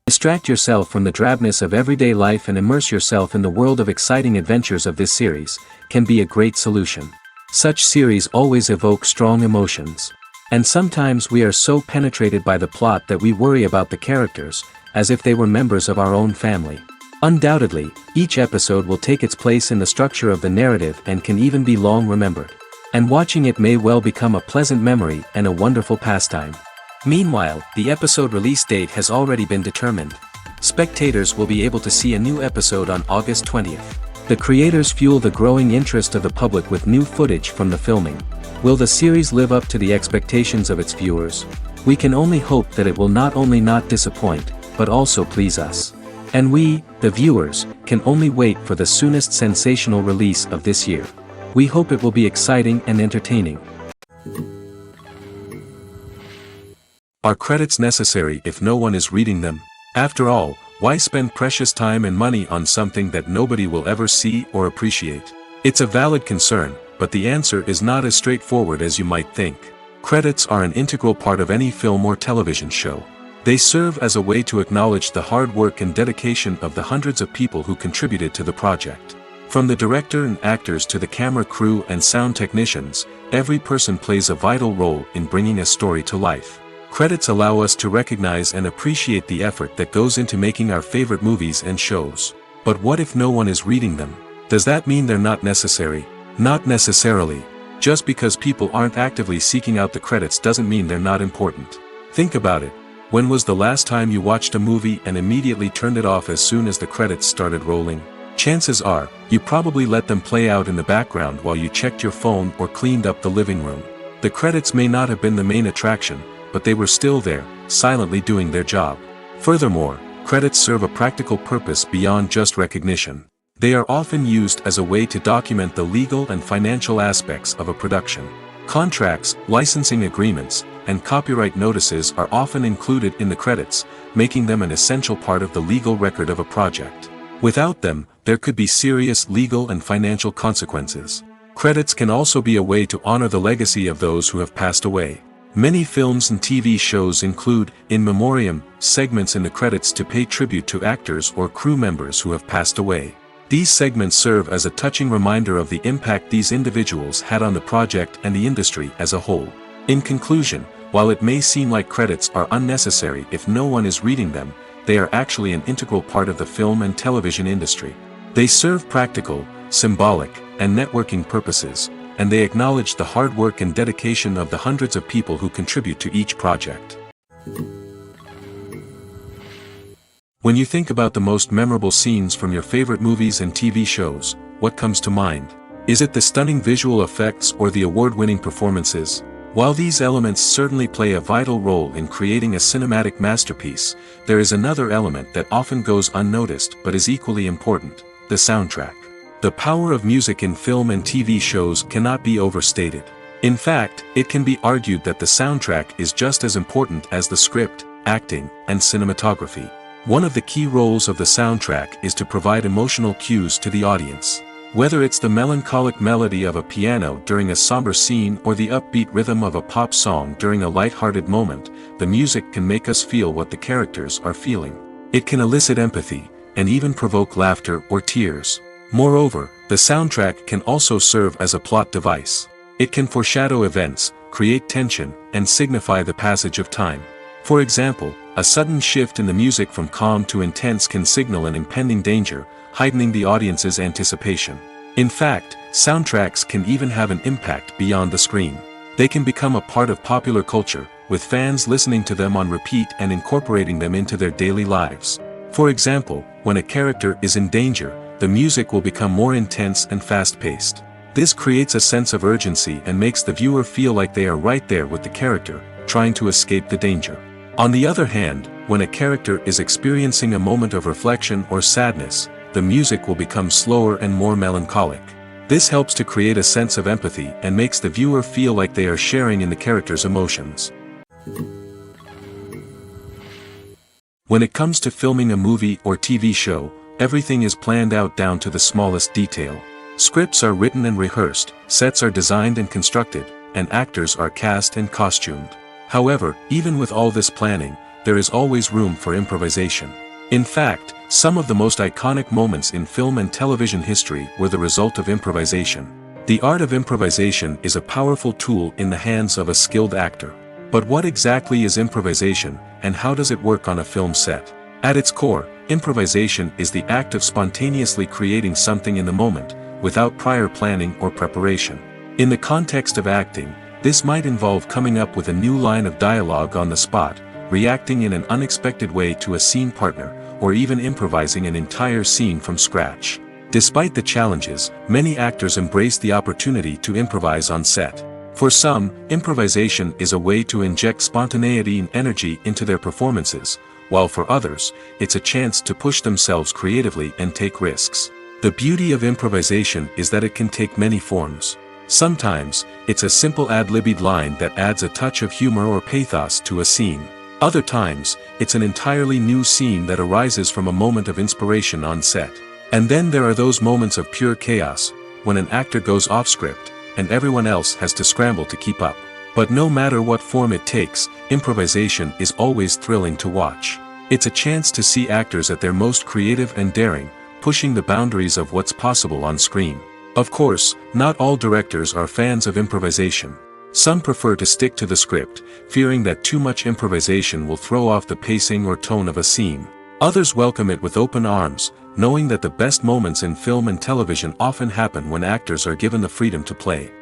Distract yourself from the drabness of everyday life and immerse yourself in the world of exciting adventures of this series, can be a great solution. Such series always evoke strong emotions. And sometimes we are so penetrated by the plot that we worry about the characters, as if they were members of our own family. Undoubtedly, each episode will take its place in the structure of the narrative and can even be long remembered. And watching it may well become a pleasant memory and a wonderful pastime. Meanwhile, the episode release date has already been determined. Spectators will be able to see a new episode on August 20th. The creators fuel the growing interest of the public with new footage from the filming. Will the series live up to the expectations of its viewers? We can only hope that it will not only not disappoint, but also please us. And we, the viewers, can only wait for the soonest sensational release of this year. We hope it will be exciting and entertaining. Are credits necessary if no one is reading them? After all, why spend precious time and money on something that nobody will ever see or appreciate? It's a valid concern, but the answer is not as straightforward as you might think. Credits are an integral part of any film or television show. They serve as a way to acknowledge the hard work and dedication of the hundreds of people who contributed to the project. From the director and actors to the camera crew and sound technicians, every person plays a vital role in bringing a story to life. Credits allow us to recognize and appreciate the effort that goes into making our favorite movies and shows. But what if no one is reading them? Does that mean they're not necessary? Not necessarily. Just because people aren't actively seeking out the credits doesn't mean they're not important. Think about it. When was the last time you watched a movie and immediately turned it off as soon as the credits started rolling? Chances are, you probably let them play out in the background while you checked your phone or cleaned up the living room. The credits may not have been the main attraction, but they were still there, silently doing their job. Furthermore, credits serve a practical purpose beyond just recognition. They are often used as a way to document the legal and financial aspects of a production. Contracts, licensing agreements, and copyright notices are often included in the credits, making them an essential part of the legal record of a project. Without them, there could be serious legal and financial consequences. Credits can also be a way to honor the legacy of those who have passed away. Many films and TV shows include, in memoriam, segments in the credits to pay tribute to actors or crew members who have passed away. These segments serve as a touching reminder of the impact these individuals had on the project and the industry as a whole. In conclusion, while it may seem like credits are unnecessary if no one is reading them, they are actually an integral part of the film and television industry. They serve practical, symbolic, and networking purposes, and they acknowledge the hard work and dedication of the hundreds of people who contribute to each project. When you think about the most memorable scenes from your favorite movies and TV shows, what comes to mind? Is it the stunning visual effects or the award-winning performances? While these elements certainly play a vital role in creating a cinematic masterpiece, there is another element that often goes unnoticed but is equally important: the soundtrack. The power of music in film and TV shows cannot be overstated. In fact, it can be argued that the soundtrack is just as important as the script, acting, and cinematography. One of the key roles of the soundtrack is to provide emotional cues to the audience. Whether it's the melancholic melody of a piano during a somber scene or the upbeat rhythm of a pop song during a light-hearted moment, the music can make us feel what the characters are feeling. It can elicit empathy, and even provoke laughter or tears. Moreover, the soundtrack can also serve as a plot device. It can foreshadow events, create tension, and signify the passage of time. For example, A sudden shift in the music from calm to intense can signal an impending danger, heightening the audience's anticipation. In fact, soundtracks can even have an impact beyond the screen. They can become a part of popular culture, with fans listening to them on repeat and incorporating them into their daily lives. For example, when a character is in danger, the music will become more intense and fast-paced. This creates a sense of urgency and makes the viewer feel like they are right there with the character, trying to escape the danger. On the other hand, when a character is experiencing a moment of reflection or sadness, the music will become slower and more melancholic. This helps to create a sense of empathy and makes the viewer feel like they are sharing in the character's emotions. When it comes to filming a movie or TV show, everything is planned out down to the smallest detail. Scripts are written and rehearsed, sets are designed and constructed, and actors are cast and costumed. However, even with all this planning, there is always room for improvisation. In fact, some of the most iconic moments in film and television history were the result of improvisation. The art of improvisation is a powerful tool in the hands of a skilled actor. But what exactly is improvisation, and how does it work on a film set? At its core, improvisation is the act of spontaneously creating something in the moment, without prior planning or preparation. In the context of acting, this might involve coming up with a new line of dialogue on the spot, reacting in an unexpected way to a scene partner, or even improvising an entire scene from scratch. Despite the challenges, many actors embrace the opportunity to improvise on set. For some, improvisation is a way to inject spontaneity and energy into their performances, while for others, it's a chance to push themselves creatively and take risks. The beauty of improvisation is that it can take many forms. Sometimes, it's a simple ad-libbed line that adds a touch of humor or pathos to a scene. Other times, it's an entirely new scene that arises from a moment of inspiration on set. And then there are those moments of pure chaos, when an actor goes off script, and everyone else has to scramble to keep up. But no matter what form it takes, improvisation is always thrilling to watch. It's a chance to see actors at their most creative and daring, pushing the boundaries of what's possible on screen. Of course, not all directors are fans of improvisation. Some prefer to stick to the script, fearing that too much improvisation will throw off the pacing or tone of a scene. Others welcome it with open arms, knowing that the best moments in film and television often happen when actors are given the freedom to play.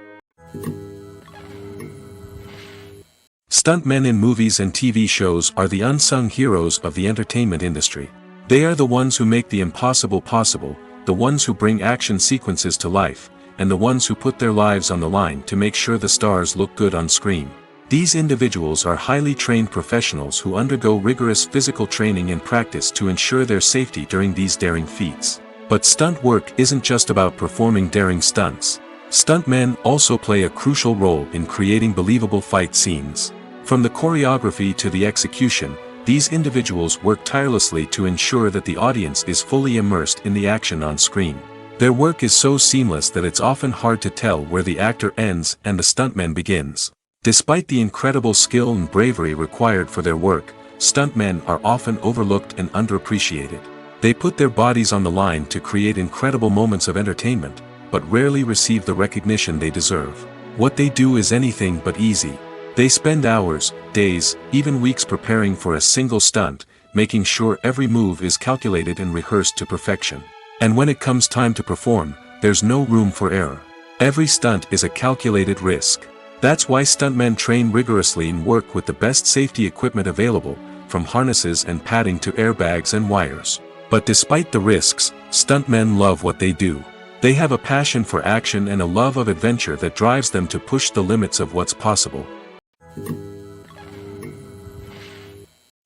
Stuntmen in movies and TV shows are the unsung heroes of the entertainment industry. They are the ones who make the impossible possible, the ones who bring action sequences to life, and the ones who put their lives on the line to make sure the stars look good on screen. These individuals are highly trained professionals who undergo rigorous physical training and practice to ensure their safety during these daring feats. But stunt work isn't just about performing daring stunts. Stuntmen also play a crucial role in creating believable fight scenes. From the choreography to the execution, these individuals work tirelessly to ensure that the audience is fully immersed in the action on screen. Their work is so seamless that it's often hard to tell where the actor ends and the stuntman begins. Despite the incredible skill and bravery required for their work, stuntmen are often overlooked and underappreciated. They put their bodies on the line to create incredible moments of entertainment, but rarely receive the recognition they deserve. What they do is anything but easy. They spend hours, days, even weeks preparing for a single stunt, making sure every move is calculated and rehearsed to perfection. And when it comes time to perform, there's no room for error. Every stunt is a calculated risk. That's why stuntmen train rigorously and work with the best safety equipment available, from harnesses and padding to airbags and wires. But despite the risks, stuntmen love what they do. They have a passion for action and a love of adventure that drives them to push the limits of what's possible.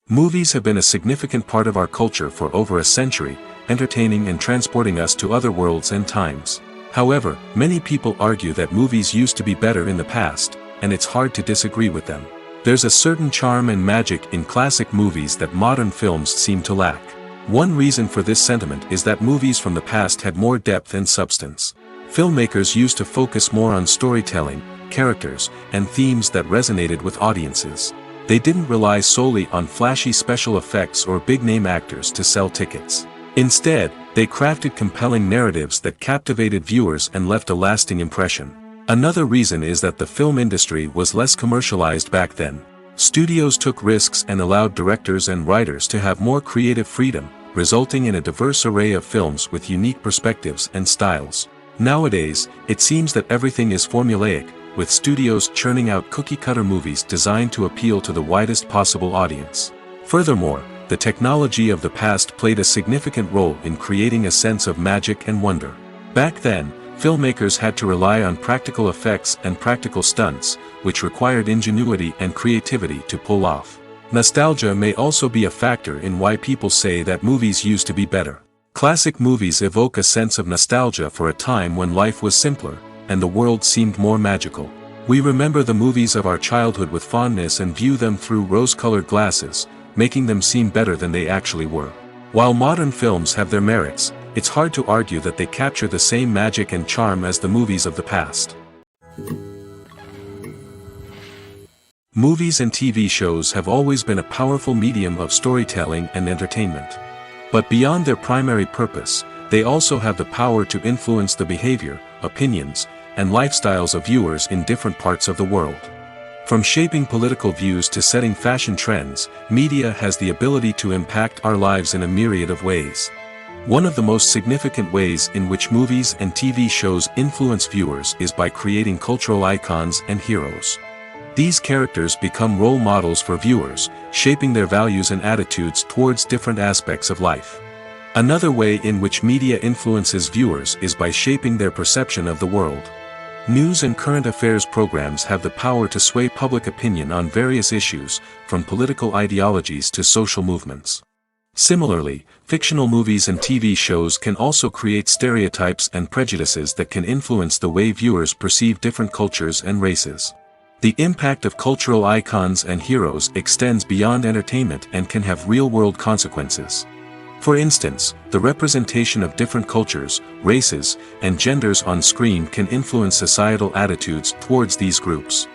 Movies have been a significant part of our culture for over a century, entertaining and transporting us to other worlds and times. However, many people argue that movies used to be better in the past, and it's hard to disagree with them. There's a certain charm and magic in classic movies that modern films seem to lack. One reason for this sentiment is that movies from the past had more depth and substance. Filmmakers used to focus more on storytelling, characters, and themes that resonated with audiences. They didn't rely solely on flashy special effects or big-name actors to sell tickets. Instead, they crafted compelling narratives that captivated viewers and left a lasting impression. Another reason is that the film industry was less commercialized back then. Studios took risks and allowed directors and writers to have more creative freedom, resulting in a diverse array of films with unique perspectives and styles. Nowadays, it seems that everything is formulaic, with studios churning out cookie-cutter movies designed to appeal to the widest possible audience. Furthermore, the technology of the past played a significant role in creating a sense of magic and wonder. Back then, filmmakers had to rely on practical effects and practical stunts, which required ingenuity and creativity to pull off. Nostalgia may also be a factor in why people say that movies used to be better. Classic movies evoke a sense of nostalgia for a time when life was simpler, and the world seemed more magical. We remember the movies of our childhood with fondness and view them through rose-colored glasses, making them seem better than they actually were. While modern films have their merits, it's hard to argue that they capture the same magic and charm as the movies of the past. Movies and TV shows have always been a powerful medium of storytelling and entertainment. But beyond their primary purpose, they also have the power to influence the behavior, opinions, and lifestyles of viewers in different parts of the world. From shaping political views to setting fashion trends, media has the ability to impact our lives in a myriad of ways. One of the most significant ways in which movies and TV shows influence viewers is by creating cultural icons and heroes. These characters become role models for viewers, shaping their values and attitudes towards different aspects of life. Another way in which media influences viewers is by shaping their perception of the world. News and current affairs programs have the power to sway public opinion on various issues, from political ideologies to social movements. Similarly, fictional movies and TV shows can also create stereotypes and prejudices that can influence the way viewers perceive different cultures and races. The impact of cultural icons and heroes extends beyond entertainment and can have real-world consequences. For instance, the representation of different cultures, races, and genders on screen can influence societal attitudes towards these groups.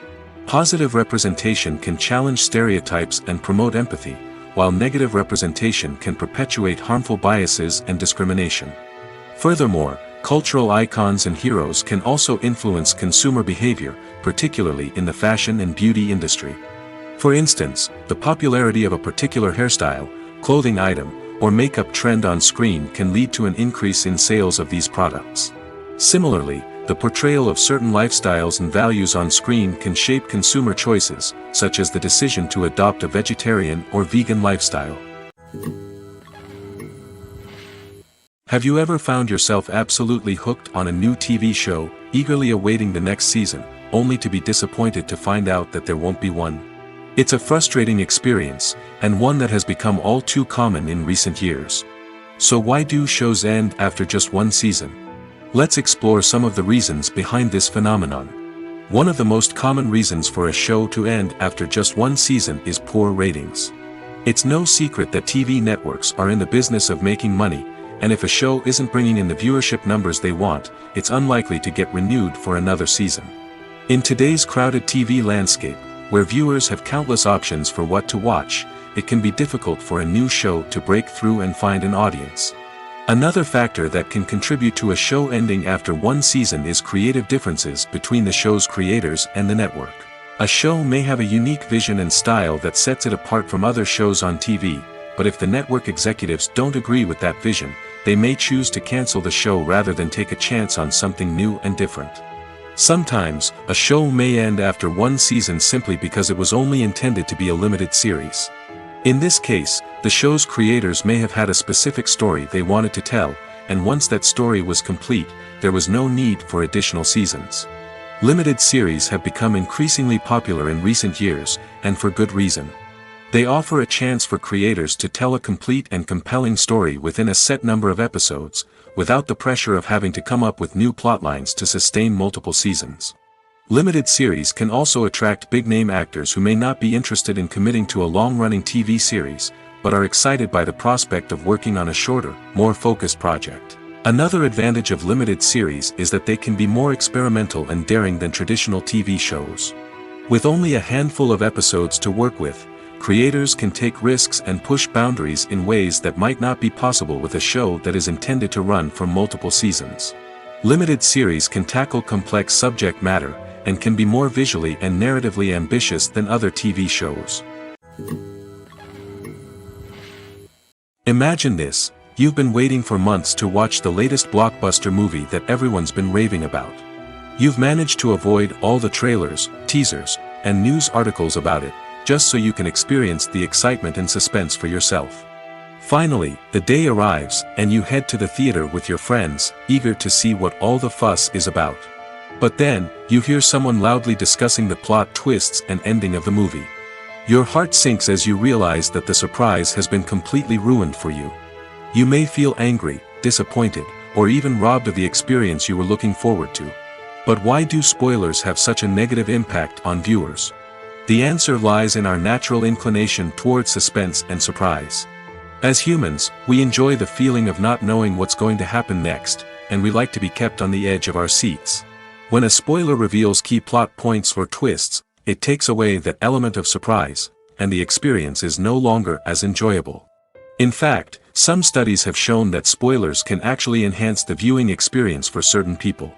Positive representation can challenge stereotypes and promote empathy, while negative representation can perpetuate harmful biases and discrimination. Furthermore, cultural icons and heroes can also influence consumer behavior, particularly in the fashion and beauty industry. For instance, the popularity of a particular hairstyle, clothing item, or makeup trend on screen can lead to an increase in sales of these products. Similarly, the portrayal of certain lifestyles and values on screen can shape consumer choices, such as the decision to adopt a vegetarian or vegan lifestyle. Have you ever found yourself absolutely hooked on a new TV show, eagerly awaiting the next season, only to be disappointed to find out that there won't be one? It's a frustrating experience, and one that has become all too common in recent years. So why do shows end after just one season? Let's explore some of the reasons behind this phenomenon. One of the most common reasons for a show to end after just one season is poor ratings. It's no secret that TV networks are in the business of making money, and if a show isn't bringing in the viewership numbers they want, it's unlikely to get renewed for another season. In today's crowded TV landscape, where viewers have countless options for what to watch, it can be difficult for a new show to break through and find an audience. Another factor that can contribute to a show ending after one season is creative differences between the show's creators and the network. A show may have a unique vision and style that sets it apart from other shows on TV, but if the network executives don't agree with that vision, they may choose to cancel the show rather than take a chance on something new and different. Sometimes, a show may end after one season simply because it was only intended to be a limited series. In this case, the show's creators may have had a specific story they wanted to tell, and once that story was complete, there was no need for additional seasons. Limited series have become increasingly popular in recent years, and for good reason. They offer a chance for creators to tell a complete and compelling story within a set number of episodes, without the pressure of having to come up with new plotlines to sustain multiple seasons. Limited series can also attract big-name actors who may not be interested in committing to a long-running TV series, but are excited by the prospect of working on a shorter, more focused project. Another advantage of limited series is that they can be more experimental and daring than traditional TV shows. With only a handful of episodes to work with, creators can take risks and push boundaries in ways that might not be possible with a show that is intended to run for multiple seasons. Limited series can tackle complex subject matter, and can be more visually and narratively ambitious than other TV shows. Imagine this: you've been waiting for months to watch the latest blockbuster movie that everyone's been raving about. You've managed to avoid all the trailers, teasers, and news articles about it, just so you can experience the excitement and suspense for yourself. Finally, the day arrives, and you head to the theater with your friends, eager to see what all the fuss is about. But then, you hear someone loudly discussing the plot twists and ending of the movie. Your heart sinks as you realize that the surprise has been completely ruined for you. You may feel angry, disappointed, or even robbed of the experience you were looking forward to. But why do spoilers have such a negative impact on viewers? The answer lies in our natural inclination towards suspense and surprise. As humans, we enjoy the feeling of not knowing what's going to happen next, and we like to be kept on the edge of our seats. When a spoiler reveals key plot points or twists, it takes away that element of surprise, and the experience is no longer as enjoyable. In fact, some studies have shown that spoilers can actually enhance the viewing experience for certain people.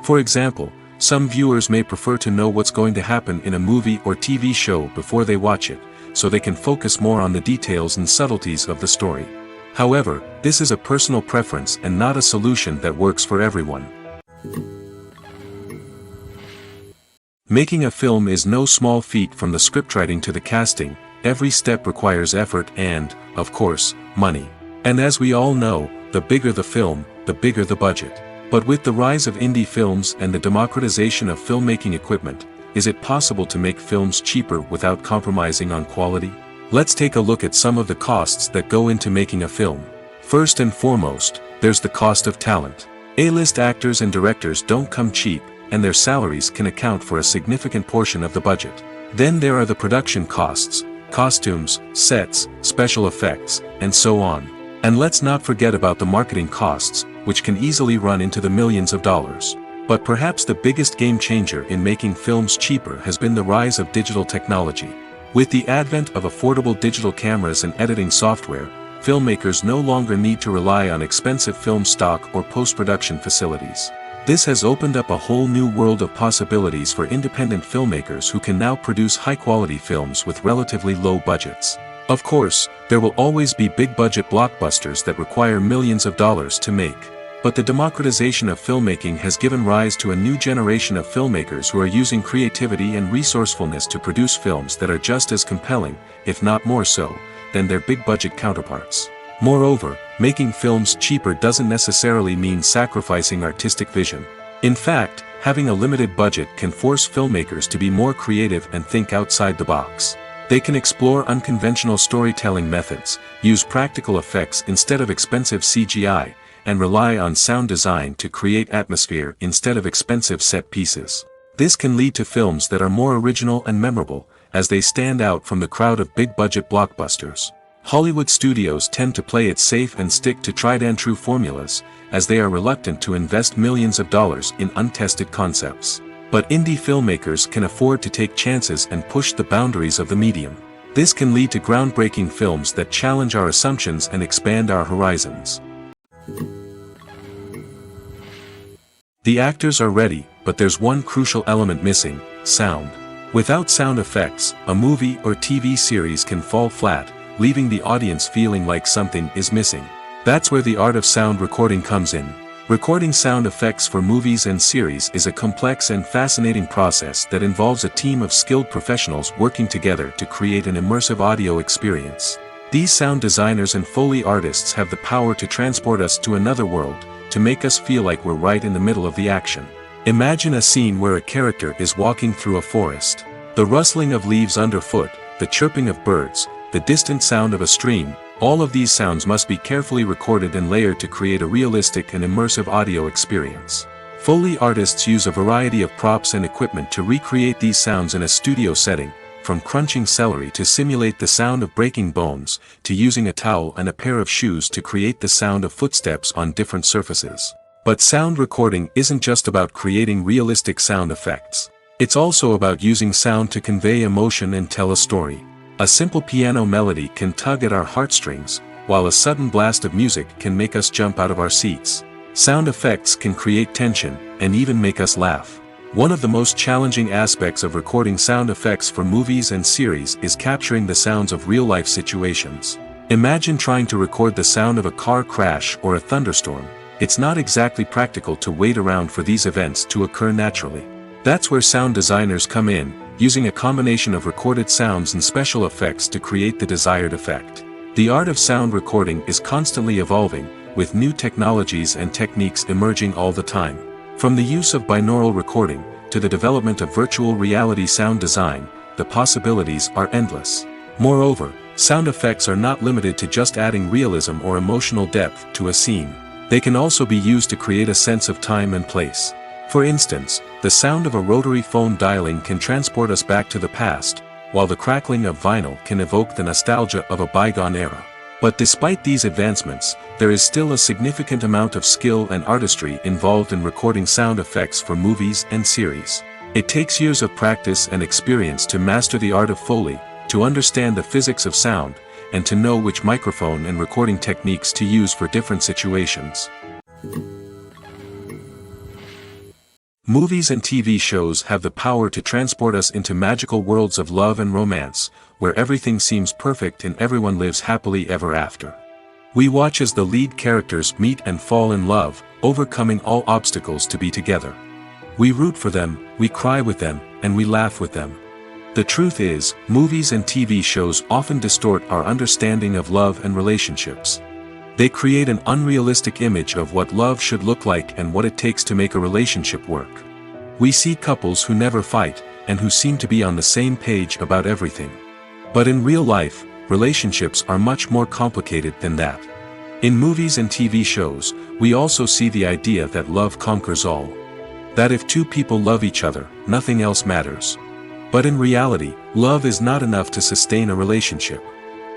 For example, some viewers may prefer to know what's going to happen in a movie or TV show before they watch it, so they can focus more on the details and subtleties of the story. However, this is a personal preference and not a solution that works for everyone. Making a film is no small feat. From the scriptwriting to the casting, every step requires effort and, of course, money. And as we all know, the bigger the film, the bigger the budget. But with the rise of indie films and the democratization of filmmaking equipment, is it possible to make films cheaper without compromising on quality? Let's take a look at some of the costs that go into making a film. First and foremost, there's the cost of talent. A-list actors and directors don't come cheap, and their salaries can account for a significant portion of the budget. Then there are the production costs, costumes, sets, special effects, and so on. And let's not forget about the marketing costs, which can easily run into the millions of dollars. But perhaps the biggest game changer in making films cheaper has been the rise of digital technology. With the advent of affordable digital cameras and editing software, filmmakers no longer need to rely on expensive film stock or post-production facilities. This has opened up a whole new world of possibilities for independent filmmakers who can now produce high-quality films with relatively low budgets. Of course, there will always be big-budget blockbusters that require millions of dollars to make. But the democratization of filmmaking has given rise to a new generation of filmmakers who are using creativity and resourcefulness to produce films that are just as compelling, if not more so, than their big-budget counterparts. Moreover, making films cheaper doesn't necessarily mean sacrificing artistic vision. In fact, having a limited budget can force filmmakers to be more creative and think outside the box. They can explore unconventional storytelling methods, use practical effects instead of expensive CGI, and rely on sound design to create atmosphere instead of expensive set pieces. This can lead to films that are more original and memorable, as they stand out from the crowd of big-budget blockbusters. Hollywood studios tend to play it safe and stick to tried-and-true formulas, as they are reluctant to invest millions of dollars in untested concepts. But indie filmmakers can afford to take chances and push the boundaries of the medium. This can lead to groundbreaking films that challenge our assumptions and expand our horizons. The actors are ready, but there's one crucial element missing: sound. Without sound effects, a movie or TV series can fall flat, leaving the audience feeling like something is missing. That's where the art of sound recording comes in. Recording sound effects for movies and series is a complex and fascinating process that involves a team of skilled professionals working together to create an immersive audio experience. These sound designers and Foley artists have the power to transport us to another world, to make us feel like we're right in the middle of the action. Imagine a scene where a character is walking through a forest. The rustling of leaves underfoot, the chirping of birds, the distant sound of a stream, all of these sounds must be carefully recorded and layered to create a realistic and immersive audio experience. Foley artists use a variety of props and equipment to recreate these sounds in a studio setting, from crunching celery to simulate the sound of breaking bones, to using a towel and a pair of shoes to create the sound of footsteps on different surfaces. But sound recording isn't just about creating realistic sound effects. It's also about using sound to convey emotion and tell a story. A simple piano melody can tug at our heartstrings, while a sudden blast of music can make us jump out of our seats. Sound effects can create tension, and even make us laugh. One of the most challenging aspects of recording sound effects for movies and series is capturing the sounds of real-life situations. Imagine trying to record the sound of a car crash or a thunderstorm. It's not exactly practical to wait around for these events to occur naturally. That's where sound designers come in, using a combination of recorded sounds and special effects to create the desired effect. The art of sound recording is constantly evolving, with new technologies and techniques emerging all the time. From the use of binaural recording, to the development of virtual reality sound design, the possibilities are endless. Moreover, sound effects are not limited to just adding realism or emotional depth to a scene. They can also be used to create a sense of time and place. For instance, the sound of a rotary phone dialing can transport us back to the past, while the crackling of vinyl can evoke the nostalgia of a bygone era. But despite these advancements, there is still a significant amount of skill and artistry involved in recording sound effects for movies and series. It takes years of practice and experience to master the art of Foley, to understand the physics of sound, and to know which microphone and recording techniques to use for different situations. Movies and TV shows have the power to transport us into magical worlds of love and romance, where everything seems perfect and everyone lives happily ever after. We watch as the lead characters meet and fall in love, overcoming all obstacles to be together. We root for them, we cry with them, and we laugh with them. The truth is, movies and TV shows often distort our understanding of love and relationships. They create an unrealistic image of what love should look like and what it takes to make a relationship work. We see couples who never fight, and who seem to be on the same page about everything. But in real life, relationships are much more complicated than that. In movies and TV shows, we also see the idea that love conquers all. That if two people love each other, nothing else matters. But in reality, love is not enough to sustain a relationship.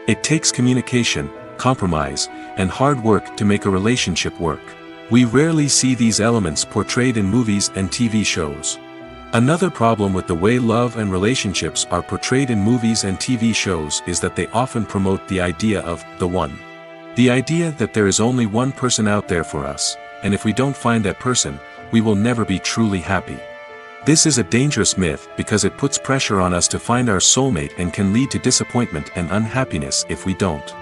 It takes communication, compromise, and hard work to make a relationship work. We rarely see these elements portrayed in movies and TV shows. Another problem with the way love and relationships are portrayed in movies and TV shows is that they often promote the idea of the one. The idea that there is only one person out there for us, and if we don't find that person, we will never be truly happy. This is a dangerous myth because it puts pressure on us to find our soulmate and can lead to disappointment and unhappiness if we don't.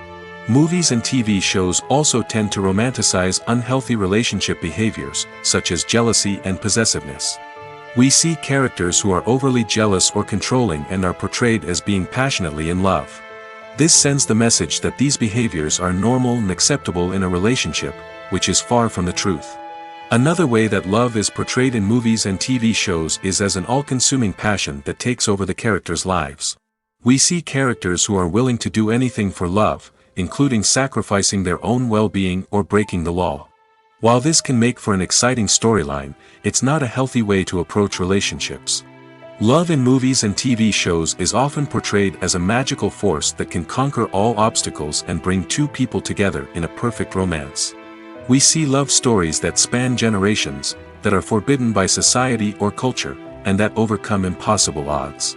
Movies and TV shows also tend to romanticize unhealthy relationship behaviors, such as jealousy and possessiveness. We see characters who are overly jealous or controlling and are portrayed as being passionately in love. This sends the message that these behaviors are normal and acceptable in a relationship, which is far from the truth. Another way that love is portrayed in movies and TV shows is as an all-consuming passion that takes over the characters' lives. We see characters who are willing to do anything for love, including sacrificing their own well-being or breaking the law. While this can make for an exciting storyline, it's not a healthy way to approach relationships. Love in movies and TV shows is often portrayed as a magical force that can conquer all obstacles and bring two people together in a perfect romance. We see love stories that span generations, that are forbidden by society or culture, and that overcome impossible odds.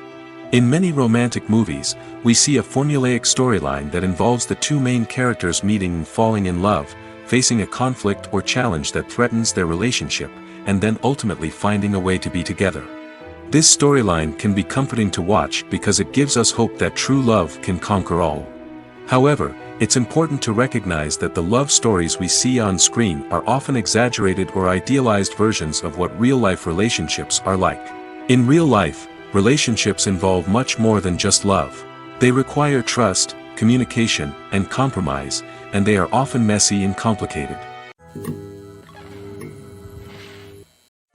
In many romantic movies, we see a formulaic storyline that involves the two main characters meeting and falling in love, facing a conflict or challenge that threatens their relationship, and then ultimately finding a way to be together. This storyline can be comforting to watch because it gives us hope that true love can conquer all. However, it's important to recognize that the love stories we see on screen are often exaggerated or idealized versions of what real-life relationships are like. In real life, relationships involve much more than just love. They require trust, communication, and compromise, and they are often messy and complicated.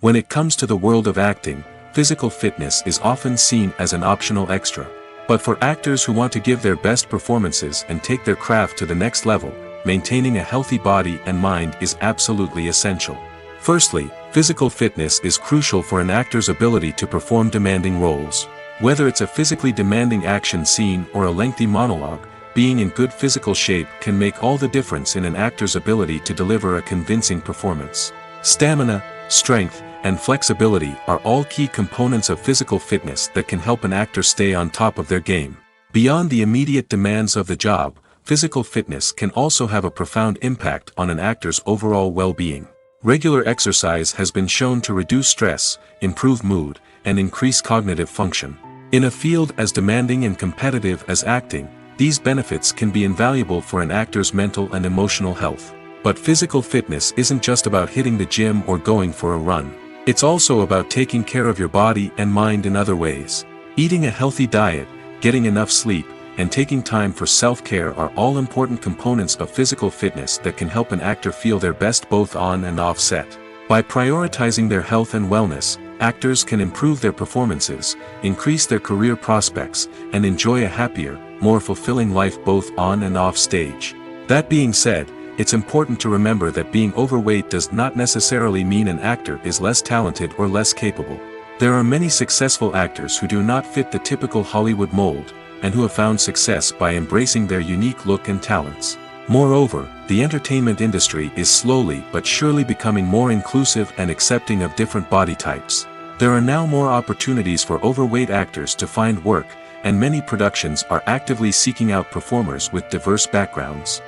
When it comes to the world of acting, physical fitness is often seen as an optional extra. But for actors who want to give their best performances and take their craft to the next level, maintaining a healthy body and mind is absolutely essential. Firstly, physical fitness is crucial for an actor's ability to perform demanding roles. Whether it's a physically demanding action scene or a lengthy monologue, being in good physical shape can make all the difference in an actor's ability to deliver a convincing performance. Stamina, strength, and flexibility are all key components of physical fitness that can help an actor stay on top of their game. Beyond the immediate demands of the job, physical fitness can also have a profound impact on an actor's overall well-being. Regular exercise has been shown to reduce stress, improve mood, and increase cognitive function. In a field as demanding and competitive as acting, these benefits can be invaluable for an actor's mental and emotional health. But physical fitness isn't just about hitting the gym or going for a run. It's also about taking care of your body and mind in other ways. Eating a healthy diet, getting enough sleep, and taking time for self-care are all important components of physical fitness that can help an actor feel their best both on and off set. By prioritizing their health and wellness, actors can improve their performances, increase their career prospects, and enjoy a happier, more fulfilling life both on and off stage. That being said, it's important to remember that being overweight does not necessarily mean an actor is less talented or less capable. There are many successful actors who do not fit the typical Hollywood mold, and who have found success by embracing their unique look and talents. Moreover, the entertainment industry is slowly but surely becoming more inclusive and accepting of different body types. There are now more opportunities for overweight actors to find work, and many productions are actively seeking out performers with diverse backgrounds.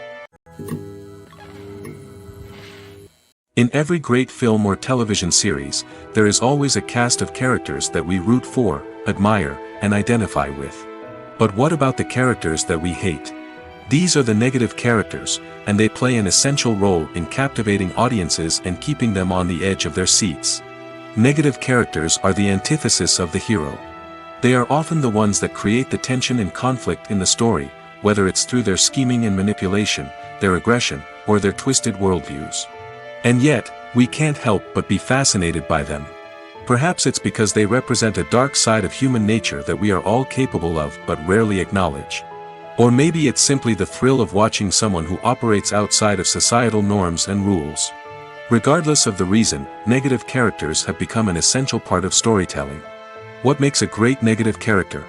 In every great film or television series, there is always a cast of characters that we root for, admire, and identify with. But what about the characters that we hate? These are the negative characters, and they play an essential role in captivating audiences and keeping them on the edge of their seats. Negative characters are the antithesis of the hero. They are often the ones that create the tension and conflict in the story, whether it's through their scheming and manipulation, their aggression, or their twisted worldviews. And yet, we can't help but be fascinated by them. Perhaps it's because they represent a dark side of human nature that we are all capable of but rarely acknowledge. Or maybe it's simply the thrill of watching someone who operates outside of societal norms and rules. Regardless of the reason, negative characters have become an essential part of storytelling. What makes a great negative character?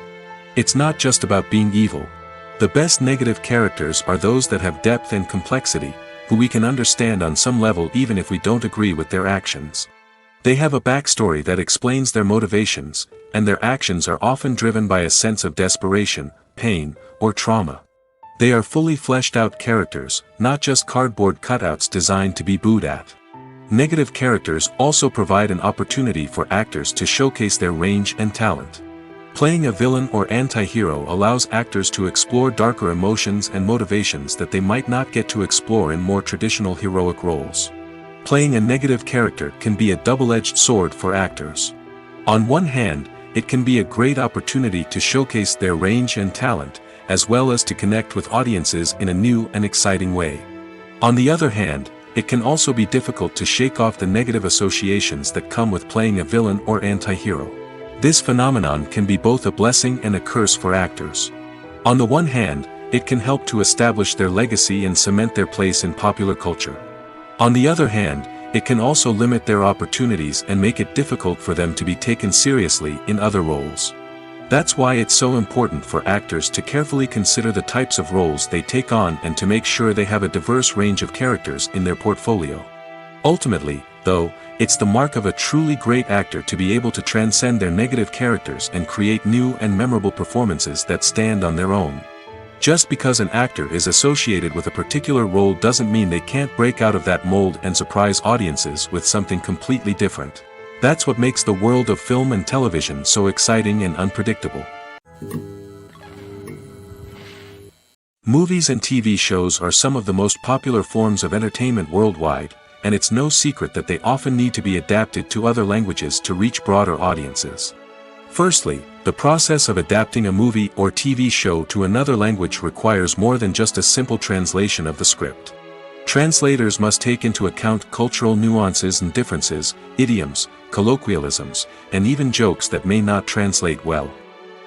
It's not just about being evil. The best negative characters are those that have depth and complexity, who we can understand on some level even if we don't agree with their actions. They have a backstory that explains their motivations, and their actions are often driven by a sense of desperation, pain, or trauma. They are fully fleshed out characters, not just cardboard cutouts designed to be booed at. Negative characters also provide an opportunity for actors to showcase their range and talent. Playing a villain or anti-hero allows actors to explore darker emotions and motivations that they might not get to explore in more traditional heroic roles. Playing a negative character can be a double-edged sword for actors. On one hand, it can be a great opportunity to showcase their range and talent, as well as to connect with audiences in a new and exciting way. On the other hand, it can also be difficult to shake off the negative associations that come with playing a villain or anti-hero. This phenomenon can be both a blessing and a curse for actors. On the one hand, it can help to establish their legacy and cement their place in popular culture. On the other hand, it can also limit their opportunities and make it difficult for them to be taken seriously in other roles. That's why it's so important for actors to carefully consider the types of roles they take on and to make sure they have a diverse range of characters in their portfolio. Ultimately, though, it's the mark of a truly great actor to be able to transcend their negative characters and create new and memorable performances that stand on their own. Just because an actor is associated with a particular role doesn't mean they can't break out of that mold and surprise audiences with something completely different. That's what makes the world of film and television so exciting and unpredictable. Movies and TV shows are some of the most popular forms of entertainment worldwide, and it's no secret that they often need to be adapted to other languages to reach broader audiences. Firstly, the process of adapting a movie or TV show to another language requires more than just a simple translation of the script. Translators must take into account cultural nuances and differences, idioms, colloquialisms, and even jokes that may not translate well.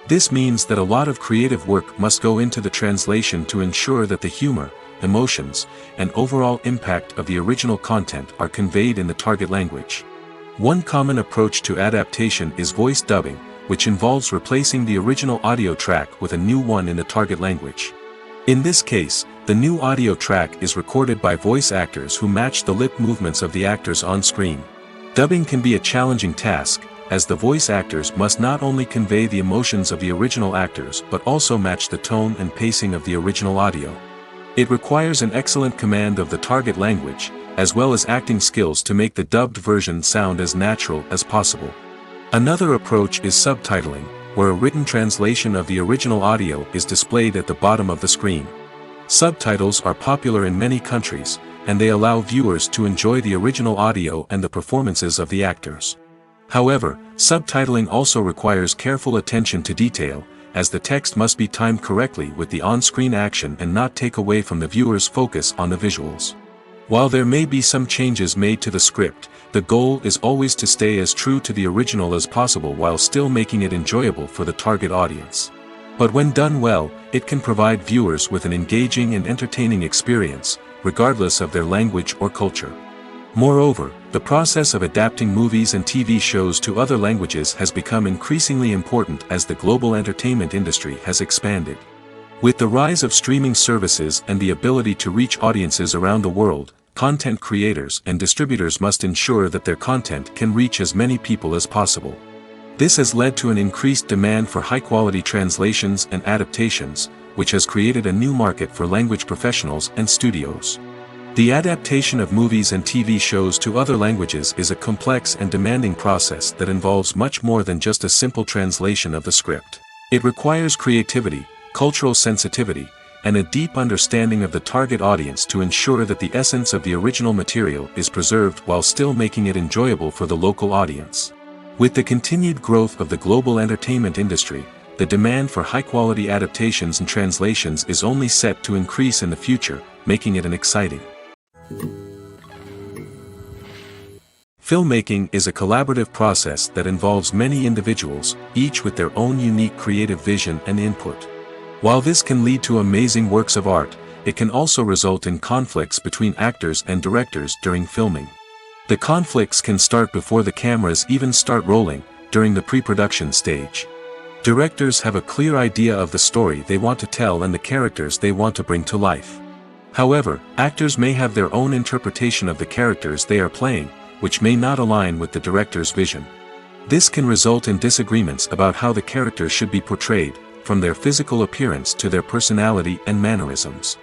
This means that a lot of creative work must go into the translation to ensure that the humor, emotions, and overall impact of the original content are conveyed in the target language. One common approach to adaptation is voice dubbing, which involves replacing the original audio track with a new one in the target language. In this case, the new audio track is recorded by voice actors who match the lip movements of the actors on screen. Dubbing can be a challenging task, as the voice actors must not only convey the emotions of the original actors but also match the tone and pacing of the original audio. It requires an excellent command of the target language, as well as acting skills to make the dubbed version sound as natural as possible. Another approach is subtitling, where a written translation of the original audio is displayed at the bottom of the screen. Subtitles are popular in many countries, and they allow viewers to enjoy the original audio and the performances of the actors. However, subtitling also requires careful attention to detail, as the text must be timed correctly with the on-screen action and not take away from the viewer's focus on the visuals. While there may be some changes made to the script, the goal is always to stay as true to the original as possible while still making it enjoyable for the target audience. But when done well, it can provide viewers with an engaging and entertaining experience, regardless of their language or culture. Moreover, the process of adapting movies and TV shows to other languages has become increasingly important as the global entertainment industry has expanded. With the rise of streaming services and the ability to reach audiences around the world, content creators and distributors must ensure that their content can reach as many people as possible. This has led to an increased demand for high-quality translations and adaptations, which has created a new market for language professionals and studios. The adaptation of movies and TV shows to other languages is a complex and demanding process that involves much more than just a simple translation of the script. It requires creativity, cultural sensitivity, and a deep understanding of the target audience to ensure that the essence of the original material is preserved while still making it enjoyable for the local audience. With the continued growth of the global entertainment industry, the demand for high-quality adaptations and translations is only set to increase in the future, making it an exciting. Filmmaking is a collaborative process that involves many individuals, each with their own unique creative vision and input. While this can lead to amazing works of art, it can also result in conflicts between actors and directors during filming. The conflicts can start before the cameras even start rolling, during the pre-production stage. Directors have a clear idea of the story they want to tell and the characters they want to bring to life. However, actors may have their own interpretation of the characters they are playing, which may not align with the director's vision. This can result in disagreements about how the characters should be portrayed, from their physical appearance to their personality and mannerisms.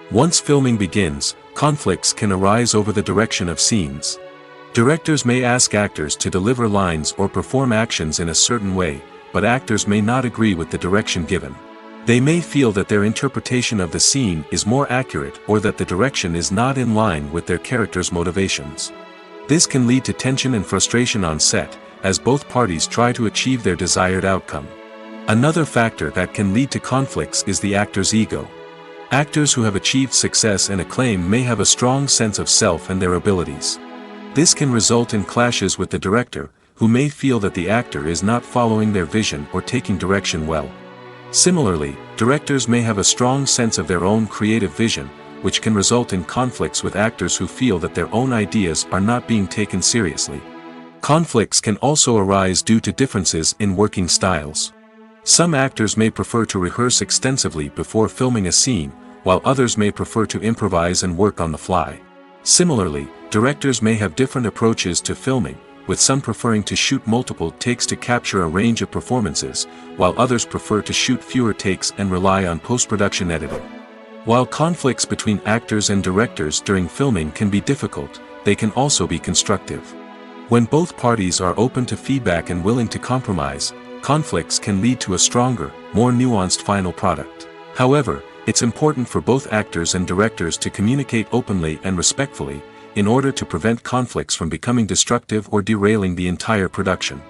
Once filming begins, conflicts can arise over the direction of scenes. Directors may ask actors to deliver lines or perform actions in a certain way, but actors may not agree with the direction given. They may feel that their interpretation of the scene is more accurate or that the direction is not in line with their character's motivations. This can lead to tension and frustration on set, as both parties try to achieve their desired outcome. Another factor that can lead to conflicts is the actor's ego. Actors who have achieved success and acclaim may have a strong sense of self and their abilities. This can result in clashes with the director, who may feel that the actor is not following their vision or taking direction well. Similarly, directors may have a strong sense of their own creative vision, which can result in conflicts with actors who feel that their own ideas are not being taken seriously. Conflicts can also arise due to differences in working styles. Some actors may prefer to rehearse extensively before filming a scene, while others may prefer to improvise and work on the fly. Similarly, directors may have different approaches to filming, with some preferring to shoot multiple takes to capture a range of performances, while others prefer to shoot fewer takes and rely on post-production editing. While conflicts between actors and directors during filming can be difficult, they can also be constructive. When both parties are open to feedback and willing to compromise, conflicts can lead to a stronger, more nuanced final product. However, it's important for both actors and directors to communicate openly and respectfully, in order to prevent conflicts from becoming destructive or derailing the entire production.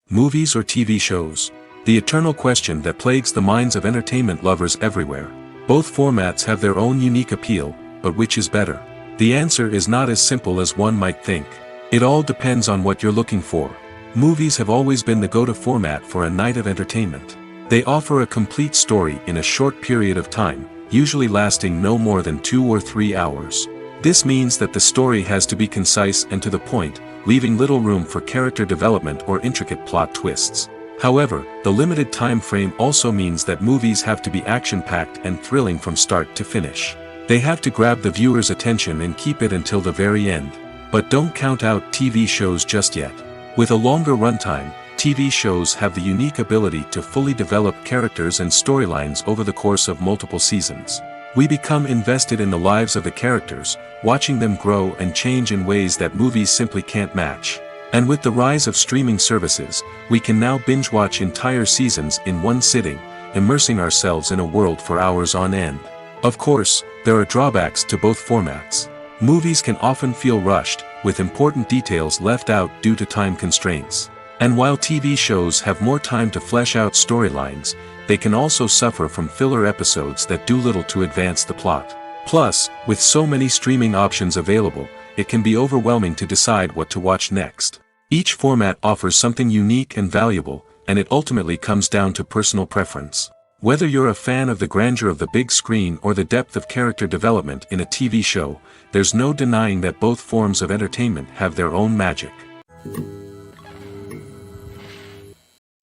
Movies or TV shows? The eternal question that plagues the minds of entertainment lovers everywhere. Both formats have their own unique appeal, but which is better? The answer is not as simple as one might think. It all depends on what you're looking for. Movies have always been the go-to format for a night of entertainment. They offer a complete story in a short period of time, usually lasting no more than 2 or 3 hours. This means that the story has to be concise and to the point, leaving little room for character development or intricate plot twists. However, the limited time frame also means that movies have to be action-packed and thrilling from start to finish. They have to grab the viewer's attention and keep it until the very end. But don't count out TV shows just yet. With a longer runtime, TV shows have the unique ability to fully develop characters and storylines over the course of multiple seasons. We become invested in the lives of the characters, watching them grow and change in ways that movies simply can't match. And with the rise of streaming services, we can now binge-watch entire seasons in one sitting, immersing ourselves in a world for hours on end. Of course, there are drawbacks to both formats. Movies can often feel rushed, with important details left out due to time constraints. And while TV shows have more time to flesh out storylines, they can also suffer from filler episodes that do little to advance the plot. Plus, with so many streaming options available, it can be overwhelming to decide what to watch next. Each format offers something unique and valuable, and it ultimately comes down to personal preference. Whether you're a fan of the grandeur of the big screen or the depth of character development in a TV show, there's no denying that both forms of entertainment have their own magic.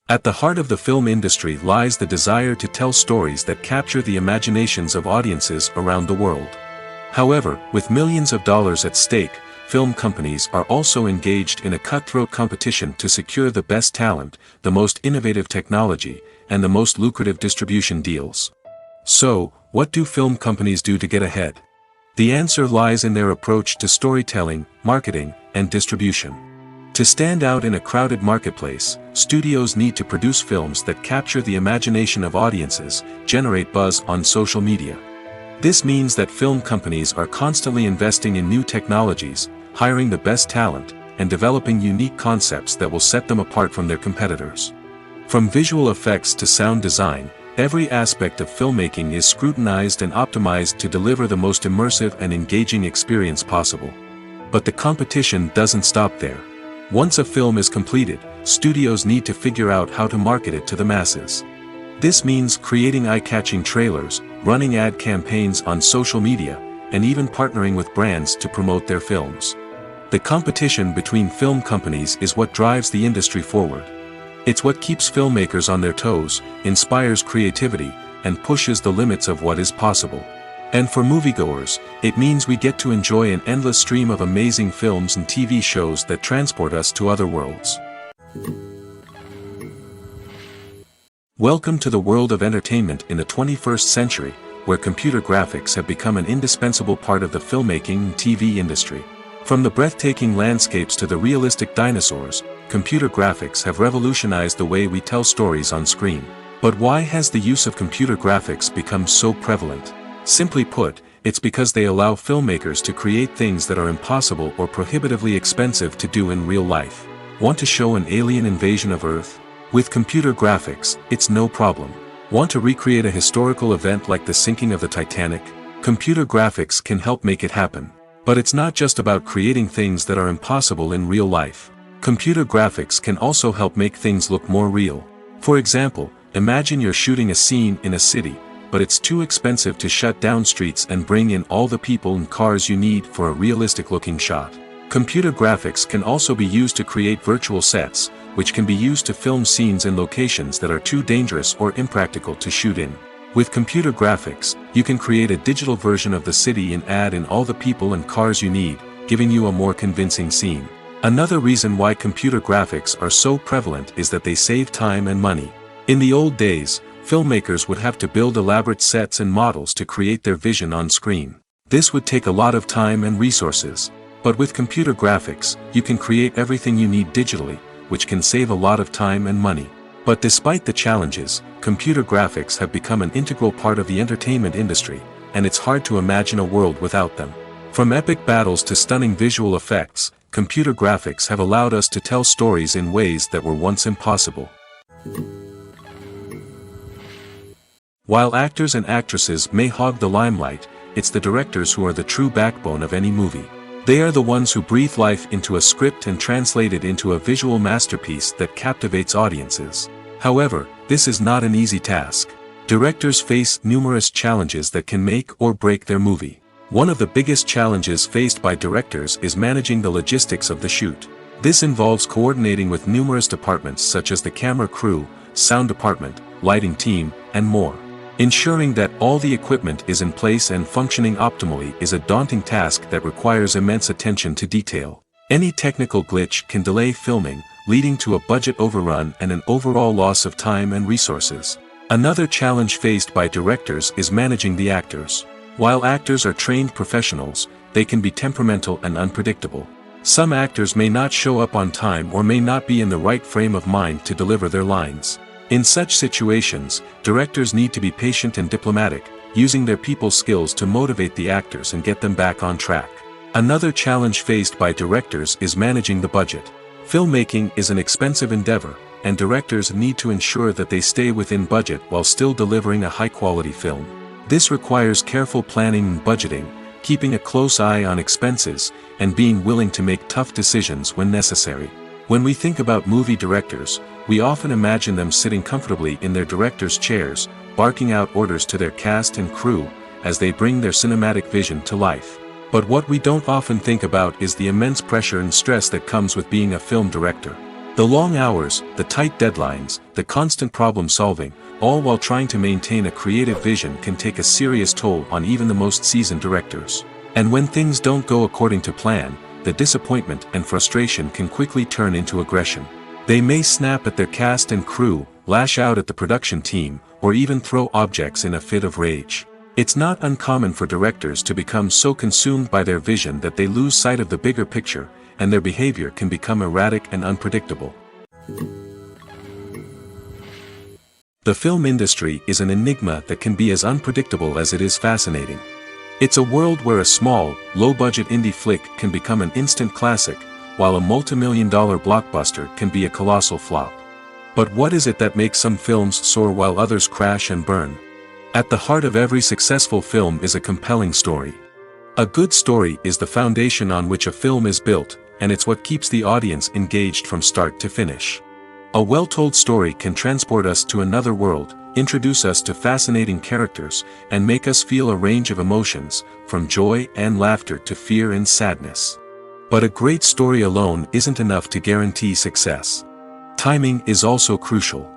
At the heart of the film industry lies the desire to tell stories that capture the imaginations of audiences around the world. However, with millions of dollars at stake, film companies are also engaged in a cutthroat competition to secure the best talent, the most innovative technology, and the most lucrative distribution deals. So, what do film companies do to get ahead? The answer lies in their approach to storytelling, marketing, and distribution. To stand out in a crowded marketplace, studios need to produce films that capture the imagination of audiences, generate buzz on social media. This means that film companies are constantly investing in new technologies, hiring the best talent, and developing unique concepts that will set them apart from their competitors. From visual effects to sound design, every aspect of filmmaking is scrutinized and optimized to deliver the most immersive and engaging experience possible. But the competition doesn't stop there. Once a film is completed, studios need to figure out how to market it to the masses. This means creating eye-catching trailers, running ad campaigns on social media, and even partnering with brands to promote their films. The competition between film companies is what drives the industry forward. It's what keeps filmmakers on their toes, inspires creativity, and pushes the limits of what is possible. And for moviegoers, it means we get to enjoy an endless stream of amazing films and TV shows that transport us to other worlds. Welcome to the world of entertainment in the 21st century, where computer graphics have become an indispensable part of the filmmaking and TV industry. From the breathtaking landscapes to the realistic dinosaurs, computer graphics have revolutionized the way we tell stories on screen. But why has the use of computer graphics become so prevalent? Simply put, it's because they allow filmmakers to create things that are impossible or prohibitively expensive to do in real life. Want to show an alien invasion of Earth? With computer graphics, it's no problem. Want to recreate a historical event like the sinking of the Titanic? Computer graphics can help make it happen. But it's not just about creating things that are impossible in real life. Computer graphics can also help make things look more real. For example, imagine you're shooting a scene in a city, but it's too expensive to shut down streets and bring in all the people and cars you need for a realistic-looking shot. Computer graphics can also be used to create virtual sets, which can be used to film scenes in locations that are too dangerous or impractical to shoot in. With computer graphics, you can create a digital version of the city and add in all the people and cars you need, giving you a more convincing scene. Another reason why computer graphics are so prevalent is that they save time and money. In the old days, filmmakers would have to build elaborate sets and models to create their vision on screen. This would take a lot of time and resources. But with computer graphics, you can create everything you need digitally, which can save a lot of time and money. But despite the challenges, computer graphics have become an integral part of the entertainment industry, and it's hard to imagine a world without them. From epic battles to stunning visual effects, computer graphics have allowed us to tell stories in ways that were once impossible. While actors and actresses may hog the limelight, it's the directors who are the true backbone of any movie. They are the ones who breathe life into a script and translate it into a visual masterpiece that captivates audiences. However, this is not an easy task. Directors face numerous challenges that can make or break their movie. One of the biggest challenges faced by directors is managing the logistics of the shoot. This involves coordinating with numerous departments such as the camera crew, sound department, lighting team, and more. Ensuring that all the equipment is in place and functioning optimally is a daunting task that requires immense attention to detail. Any technical glitch can delay filming, leading to a budget overrun and an overall loss of time and resources. Another challenge faced by directors is managing the actors. While actors are trained professionals, they can be temperamental and unpredictable. Some actors may not show up on time or may not be in the right frame of mind to deliver their lines. In such situations, directors need to be patient and diplomatic, using their people skills to motivate the actors and get them back on track. Another challenge faced by directors is managing the budget. Filmmaking is an expensive endeavor, and directors need to ensure that they stay within budget while still delivering a high-quality film. This requires careful planning and budgeting, keeping a close eye on expenses, and being willing to make tough decisions when necessary. When we think about movie directors, we often imagine them sitting comfortably in their director's chairs, barking out orders to their cast and crew, as they bring their cinematic vision to life. But what we don't often think about is the immense pressure and stress that comes with being a film director. The long hours, the tight deadlines, the constant problem solving, all while trying to maintain a creative vision can take a serious toll on even the most seasoned directors. And when things don't go according to plan, the disappointment and frustration can quickly turn into aggression. They may snap at their cast and crew, lash out at the production team, or even throw objects in a fit of rage. It's not uncommon for directors to become so consumed by their vision that they lose sight of the bigger picture, and their behavior can become erratic and unpredictable. The film industry is an enigma that can be as unpredictable as it is fascinating. It's a world where a small, low-budget indie flick can become an instant classic, while a multi-million-dollar blockbuster can be a colossal flop. But what is it that makes some films soar while others crash and burn? At the heart of every successful film is a compelling story. A good story is the foundation on which a film is built, and it's what keeps the audience engaged from start to finish. A well-told story can transport us to another world, introduce us to fascinating characters, and make us feel a range of emotions, from joy and laughter to fear and sadness. But a great story alone isn't enough to guarantee success. Timing is also crucial.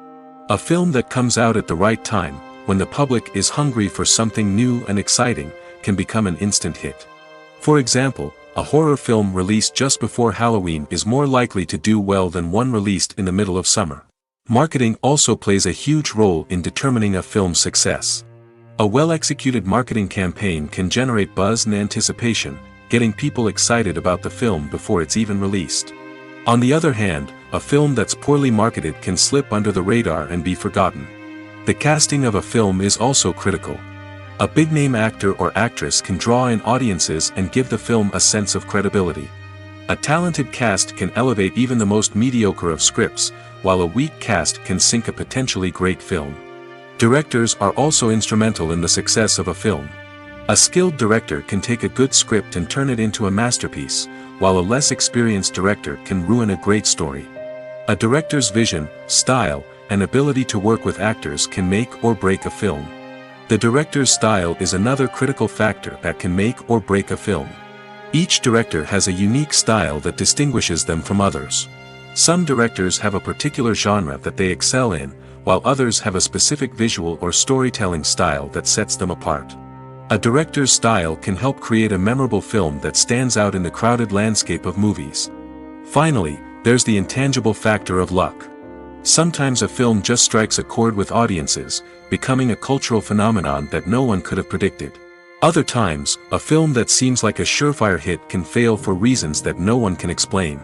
A film that comes out at the right time, when the public is hungry for something new and exciting, can become an instant hit. For example, a horror film released just before Halloween is more likely to do well than one released in the middle of summer. Marketing also plays a huge role in determining a film's success. A well-executed marketing campaign can generate buzz and anticipation, getting people excited about the film before it's even released. On the other hand, a film that's poorly marketed can slip under the radar and be forgotten. The casting of a film is also critical. A big-name actor or actress can draw in audiences and give the film a sense of credibility. A talented cast can elevate even the most mediocre of scripts, while a weak cast can sink a potentially great film. Directors are also instrumental in the success of a film. A skilled director can take a good script and turn it into a masterpiece, while a less experienced director can ruin a great story. A director's vision, style, and ability to work with actors can make or break a film. The director's style is another critical factor that can make or break a film. Each director has a unique style that distinguishes them from others. Some directors have a particular genre that they excel in, while others have a specific visual or storytelling style that sets them apart. A director's style can help create a memorable film that stands out in the crowded landscape of movies. Finally, there's the intangible factor of luck. Sometimes a film just strikes a chord with audiences, becoming a cultural phenomenon that no one could have predicted. Other times, a film that seems like a surefire hit can fail for reasons that no one can explain.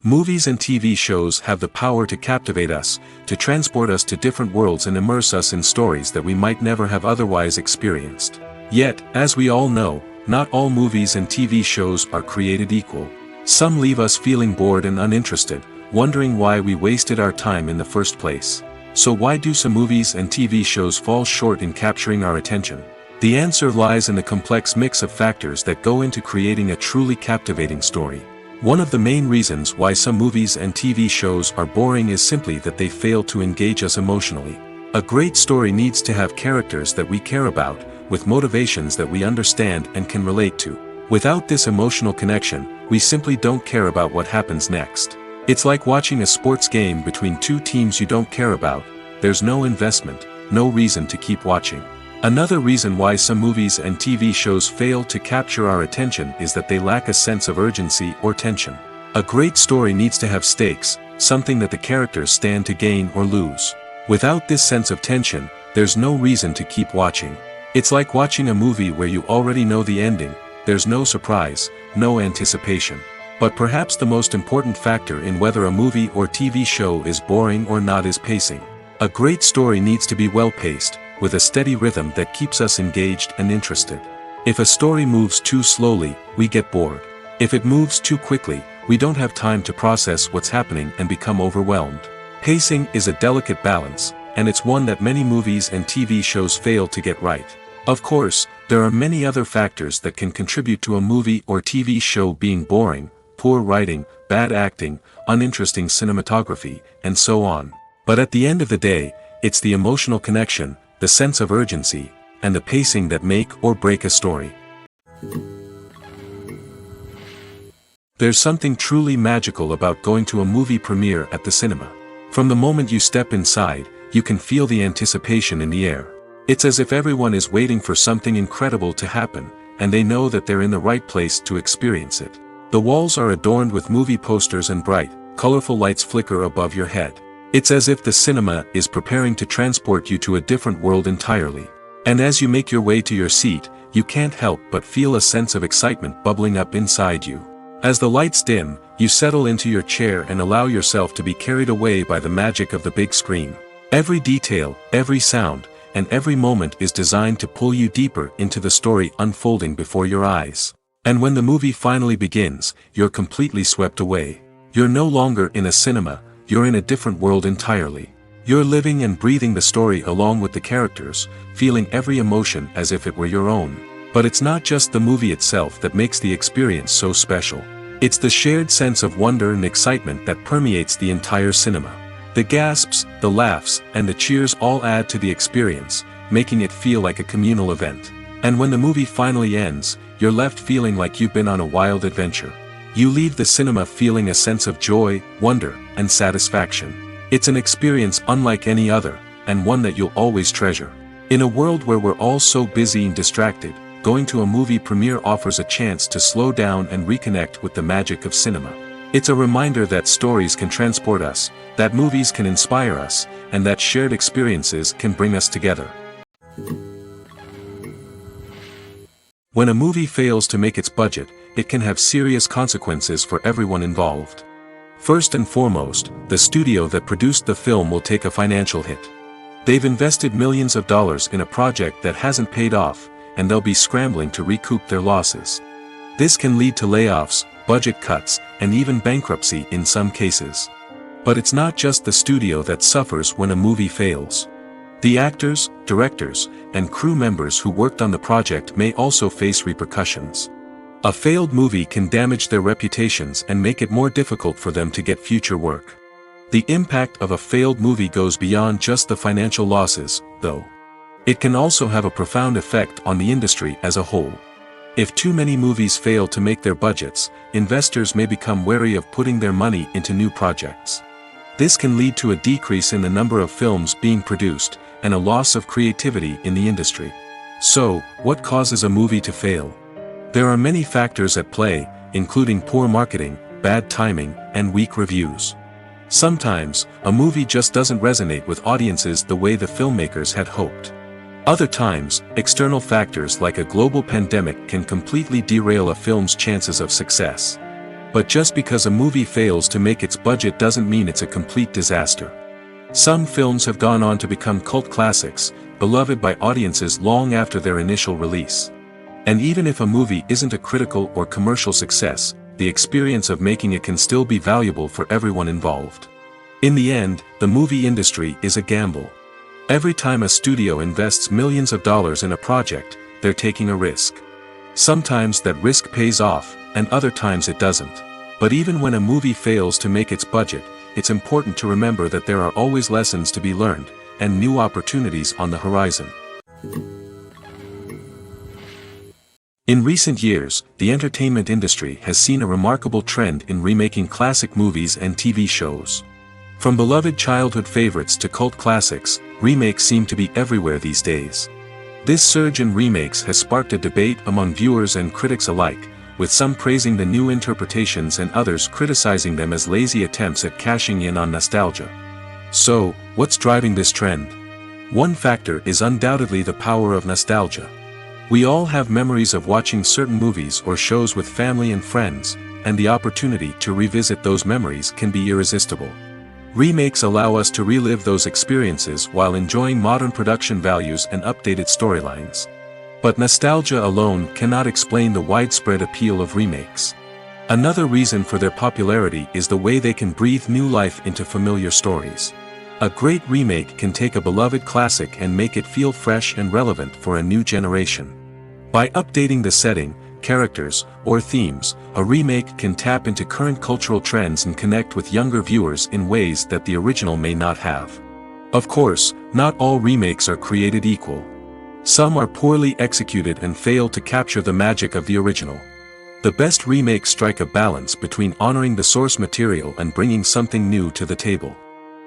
Movies and TV shows have the power to captivate us, to transport us to different worlds and immerse us in stories that we might never have otherwise experienced. Yet, as we all know, not all movies and TV shows are created equal. Some leave us feeling bored and uninterested, wondering why we wasted our time in the first place. So why do some movies and TV shows fall short in capturing our attention? The answer lies in the complex mix of factors that go into creating a truly captivating story. One of the main reasons why some movies and TV shows are boring is simply that they fail to engage us emotionally. A great story needs to have characters that we care about, with motivations that we understand and can relate to. Without this emotional connection, we simply don't care about what happens next. It's like watching a sports game between two teams you don't care about. There's no investment, no reason to keep watching. Another reason why some movies and TV shows fail to capture our attention is that they lack a sense of urgency or tension. A great story needs to have stakes, something that the characters stand to gain or lose. Without this sense of tension, there's no reason to keep watching. It's like watching a movie where you already know the ending, there's no surprise, no anticipation. But perhaps the most important factor in whether a movie or TV show is boring or not is pacing. A great story needs to be well-paced, with a steady rhythm that keeps us engaged and interested. If a story moves too slowly, we get bored. If it moves too quickly, we don't have time to process what's happening and become overwhelmed. Pacing is a delicate balance, and it's one that many movies and TV shows fail to get right. Of course, there are many other factors that can contribute to a movie or TV show being boring: poor writing, bad acting, uninteresting cinematography, and so on. But at the end of the day, it's the emotional connection, the sense of urgency, and the pacing that make or break a story. There's something truly magical about going to a movie premiere at the cinema. From the moment you step inside, you can feel the anticipation in the air. It's as if everyone is waiting for something incredible to happen, and they know that they're in the right place to experience it. The walls are adorned with movie posters and bright, colorful lights flicker above your head. It's as if the cinema is preparing to transport you to a different world entirely. And as you make your way to your seat, you can't help but feel a sense of excitement bubbling up inside you. As the lights dim, you settle into your chair and allow yourself to be carried away by the magic of the big screen. Every detail, every sound, and every moment is designed to pull you deeper into the story unfolding before your eyes. And when the movie finally begins, you're completely swept away. You're no longer in a cinema, you're in a different world entirely. You're living and breathing the story along with the characters, feeling every emotion as if it were your own. But it's not just the movie itself that makes the experience so special. It's the shared sense of wonder and excitement that permeates the entire cinema. The gasps, the laughs, and the cheers all add to the experience, making it feel like a communal event. And when the movie finally ends, you're left feeling like you've been on a wild adventure. You leave the cinema feeling a sense of joy, wonder, and satisfaction. It's an experience unlike any other, and one that you'll always treasure. In a world where we're all so busy and distracted, going to a movie premiere offers a chance to slow down and reconnect with the magic of cinema. It's a reminder that stories can transport us, that movies can inspire us, and that shared experiences can bring us together. When a movie fails to make its budget, it can have serious consequences for everyone involved. First and foremost, the studio that produced the film will take a financial hit. They've invested millions of dollars in a project that hasn't paid off, and they'll be scrambling to recoup their losses. This can lead to layoffs, budget cuts, and even bankruptcy in some cases. But it's not just the studio that suffers when a movie fails. The actors, directors, and crew members who worked on the project may also face repercussions. A failed movie can damage their reputations and make it more difficult for them to get future work. The impact of a failed movie goes beyond just the financial losses, though. It can also have a profound effect on the industry as a whole. If too many movies fail to make their budgets, investors may become wary of putting their money into new projects. This can lead to a decrease in the number of films being produced, and a loss of creativity in the industry. So, what causes a movie to fail? There are many factors at play, including poor marketing, bad timing, and weak reviews. Sometimes, a movie just doesn't resonate with audiences the way the filmmakers had hoped. Other times, external factors like a global pandemic can completely derail a film's chances of success. But just because a movie fails to make its budget doesn't mean it's a complete disaster. Some films have gone on to become cult classics, beloved by audiences long after their initial release. And even if a movie isn't a critical or commercial success, the experience of making it can still be valuable for everyone involved. In the end, the movie industry is a gamble. Every time a studio invests millions of dollars in a project, they're taking a risk. Sometimes that risk pays off, and other times it doesn't. But even when a movie fails to make its budget, it's important to remember that there are always lessons to be learned, and new opportunities on the horizon. In recent years, the entertainment industry has seen a remarkable trend in remaking classic movies and TV shows. From beloved childhood favorites to cult classics, remakes seem to be everywhere these days. This surge in remakes has sparked a debate among viewers and critics alike, with some praising the new interpretations and others criticizing them as lazy attempts at cashing in on nostalgia. So, what's driving this trend? One factor is undoubtedly the power of nostalgia. We all have memories of watching certain movies or shows with family and friends, and the opportunity to revisit those memories can be irresistible. Remakes allow us to relive those experiences while enjoying modern production values and updated storylines. But nostalgia alone cannot explain the widespread appeal of remakes. Another reason for their popularity is the way they can breathe new life into familiar stories. A great remake can take a beloved classic and make it feel fresh and relevant for a new generation. By updating the setting, characters, or themes, a remake can tap into current cultural trends and connect with younger viewers in ways that the original may not have. Of course, not all remakes are created equal. Some are poorly executed and fail to capture the magic of the original. The best remakes strike a balance between honoring the source material and bringing something new to the table.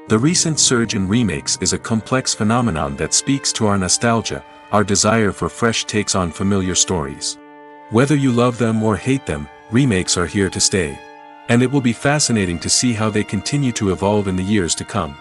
The recent surge in remakes is a complex phenomenon that speaks to our nostalgia, our desire for fresh takes on familiar stories. Whether you love them or hate them, remakes are here to stay. And it will be fascinating to see how they continue to evolve in the years to come.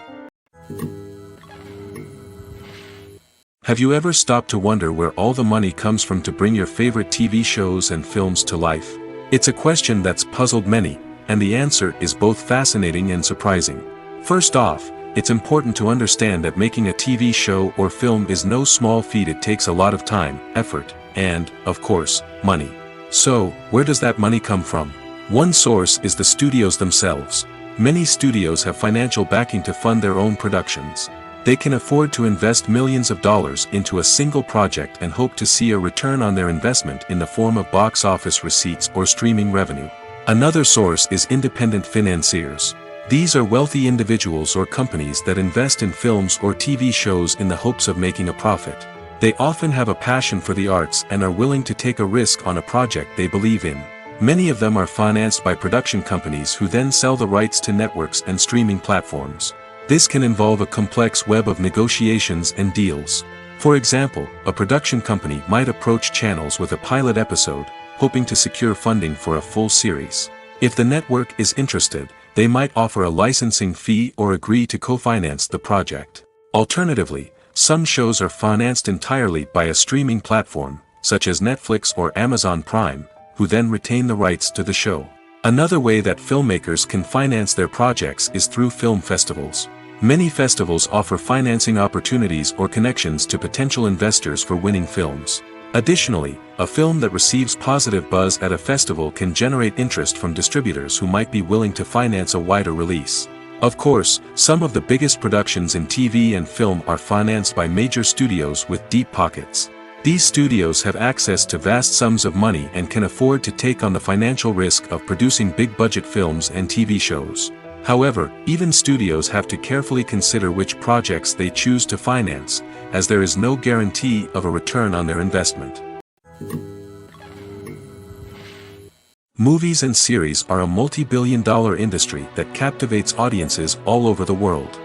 Have you ever stopped to wonder where all the money comes from to bring your favorite TV shows and films to life? It's a question that's puzzled many, and the answer is both fascinating and surprising. First off, it's important to understand that making a TV show or film is no small feat. It takes a lot of time, effort, and, of course, money. So, where does that money come from? One source is the studios themselves. Many studios have financial backing to fund their own productions. They can afford to invest millions of dollars into a single project and hope to see a return on their investment in the form of box office receipts or streaming revenue. Another source is independent financiers. These are wealthy individuals or companies that invest in films or TV shows in the hopes of making a profit. They often have a passion for the arts and are willing to take a risk on a project they believe in. Many of them are financed by production companies who then sell the rights to networks and streaming platforms. This can involve a complex web of negotiations and deals. For example, a production company might approach channels with a pilot episode, hoping to secure funding for a full series. If the network is interested, they might offer a licensing fee or agree to co-finance the project. Alternatively, some shows are financed entirely by a streaming platform, such as Netflix or Amazon Prime, who then retain the rights to the show. Another way that filmmakers can finance their projects is through film festivals. Many festivals offer financing opportunities or connections to potential investors for winning films. Additionally, a film that receives positive buzz at a festival can generate interest from distributors who might be willing to finance a wider release. Of course, some of the biggest productions in TV and film are financed by major studios with deep pockets. These studios have access to vast sums of money and can afford to take on the financial risk of producing big-budget films and TV shows. However, even studios have to carefully consider which projects they choose to finance, as there is no guarantee of a return on their investment. Movies and series are a multi-billion-dollar industry that captivates audiences all over the world.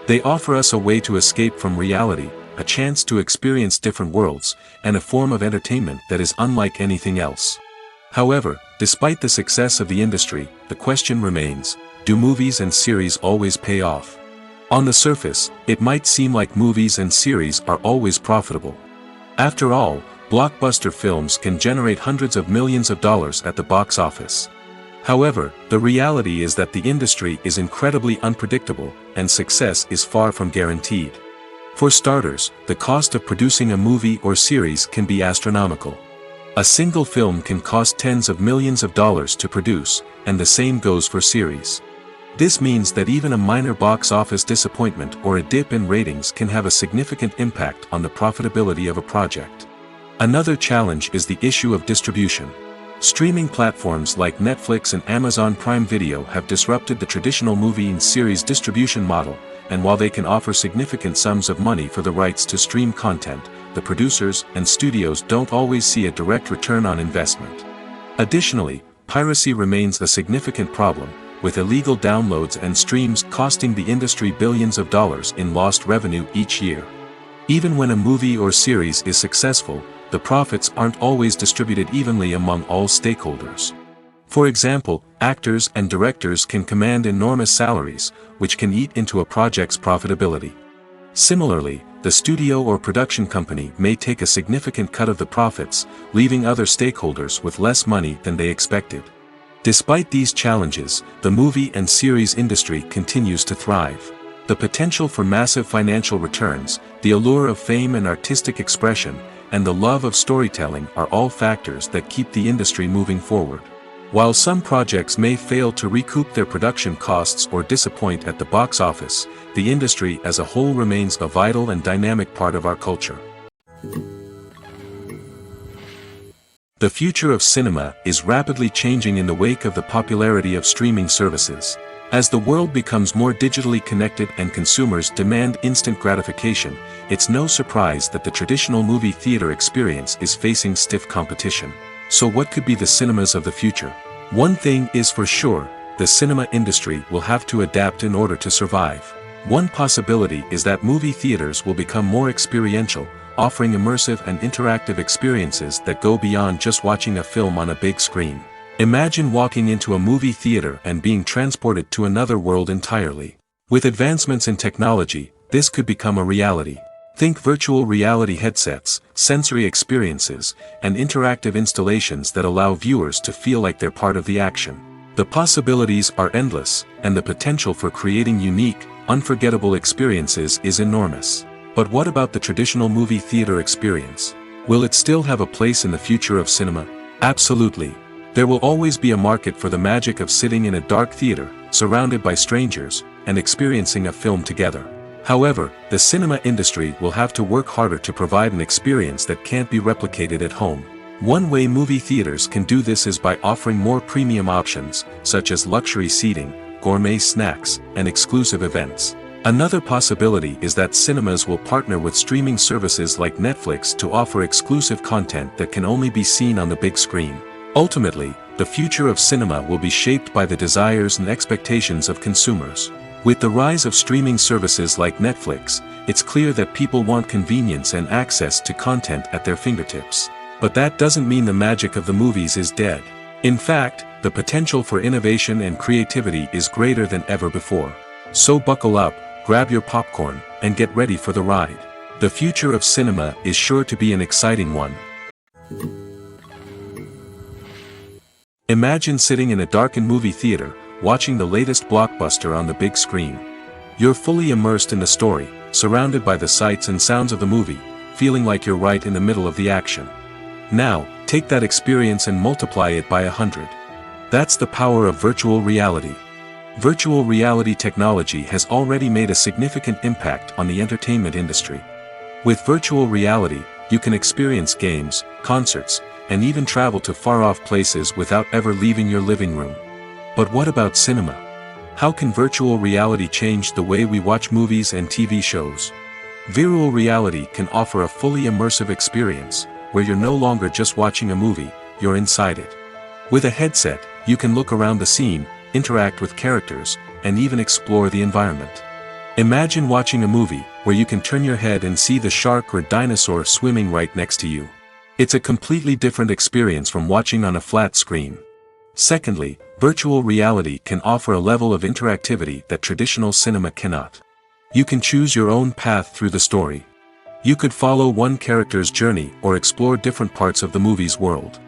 They offer us a way to escape from reality, a chance to experience different worlds, and a form of entertainment that is unlike anything else. However, despite the success of the industry, the question remains, do movies and series always pay off? On the surface, it might seem like movies and series are always profitable. After all, blockbuster films can generate hundreds of millions of dollars at the box office. However, the reality is that the industry is incredibly unpredictable, and success is far from guaranteed. For starters, the cost of producing a movie or series can be astronomical. A single film can cost tens of millions of dollars to produce, and the same goes for series. This means that even a minor box office disappointment or a dip in ratings can have a significant impact on the profitability of a project. Another challenge is the issue of distribution. Streaming platforms like Netflix and Amazon Prime Video have disrupted the traditional movie and series distribution model, and while they can offer significant sums of money for the rights to stream content, the producers and studios don't always see a direct return on investment. Additionally, piracy remains a significant problem, with illegal downloads and streams costing the industry billions of dollars in lost revenue each year. Even when a movie or series is successful, the profits aren't always distributed evenly among all stakeholders. For example, actors and directors can command enormous salaries, which can eat into a project's profitability. Similarly, the studio or production company may take a significant cut of the profits, leaving other stakeholders with less money than they expected. Despite these challenges, the movie and series industry continues to thrive. The potential for massive financial returns, the allure of fame and artistic expression, and the love of storytelling are all factors that keep the industry moving forward. While some projects may fail to recoup their production costs or disappoint at the box office, the industry as a whole remains a vital and dynamic part of our culture. The future of cinema is rapidly changing in the wake of the popularity of streaming services. As the world becomes more digitally connected and consumers demand instant gratification, it's no surprise that the traditional movie theater experience is facing stiff competition. So what could be the cinemas of the future? One thing is for sure, the cinema industry will have to adapt in order to survive. One possibility is that movie theaters will become more experiential, offering immersive and interactive experiences that go beyond just watching a film on a big screen. Imagine walking into a movie theater and being transported to another world entirely. With advancements in technology, this could become a reality. Think virtual reality headsets, sensory experiences, and interactive installations that allow viewers to feel like they're part of the action. The possibilities are endless, and the potential for creating unique, unforgettable experiences is enormous. But what about the traditional movie theater experience? Will it still have a place in the future of cinema? Absolutely. There will always be a market for the magic of sitting in a dark theater, surrounded by strangers, and experiencing a film together. However, the cinema industry will have to work harder to provide an experience that can't be replicated at home. One way movie theaters can do this is by offering more premium options, such as luxury seating, gourmet snacks, and exclusive events. Another possibility is that cinemas will partner with streaming services like Netflix to offer exclusive content that can only be seen on the big screen. Ultimately, the future of cinema will be shaped by the desires and expectations of consumers. With the rise of streaming services like Netflix, it's clear that people want convenience and access to content at their fingertips. But that doesn't mean the magic of the movies is dead. In fact, the potential for innovation and creativity is greater than ever before. So buckle up, grab your popcorn, and get ready for the ride. The future of cinema is sure to be an exciting one. Imagine sitting in a darkened movie theater, watching the latest blockbuster on the big screen. You're fully immersed in the story, surrounded by the sights and sounds of the movie, feeling like you're right in the middle of the action. Now, take that experience and multiply it by 100. That's the power of virtual reality. Virtual reality technology has already made a significant impact on the entertainment industry. With virtual reality, you can experience games, concerts, and even travel to far-off places without ever leaving your living room. But what about cinema? How can virtual reality change the way we watch movies and TV shows? Virtual reality can offer a fully immersive experience, where you're no longer just watching a movie, you're inside it. With a headset, you can look around the scene, interact with characters, and even explore the environment. Imagine watching a movie, where you can turn your head and see the shark or dinosaur swimming right next to you. It's a completely different experience from watching on a flat screen. Secondly, virtual reality can offer a level of interactivity that traditional cinema cannot. You can choose your own path through the story. You could follow one character's journey or explore different parts of the movie's world.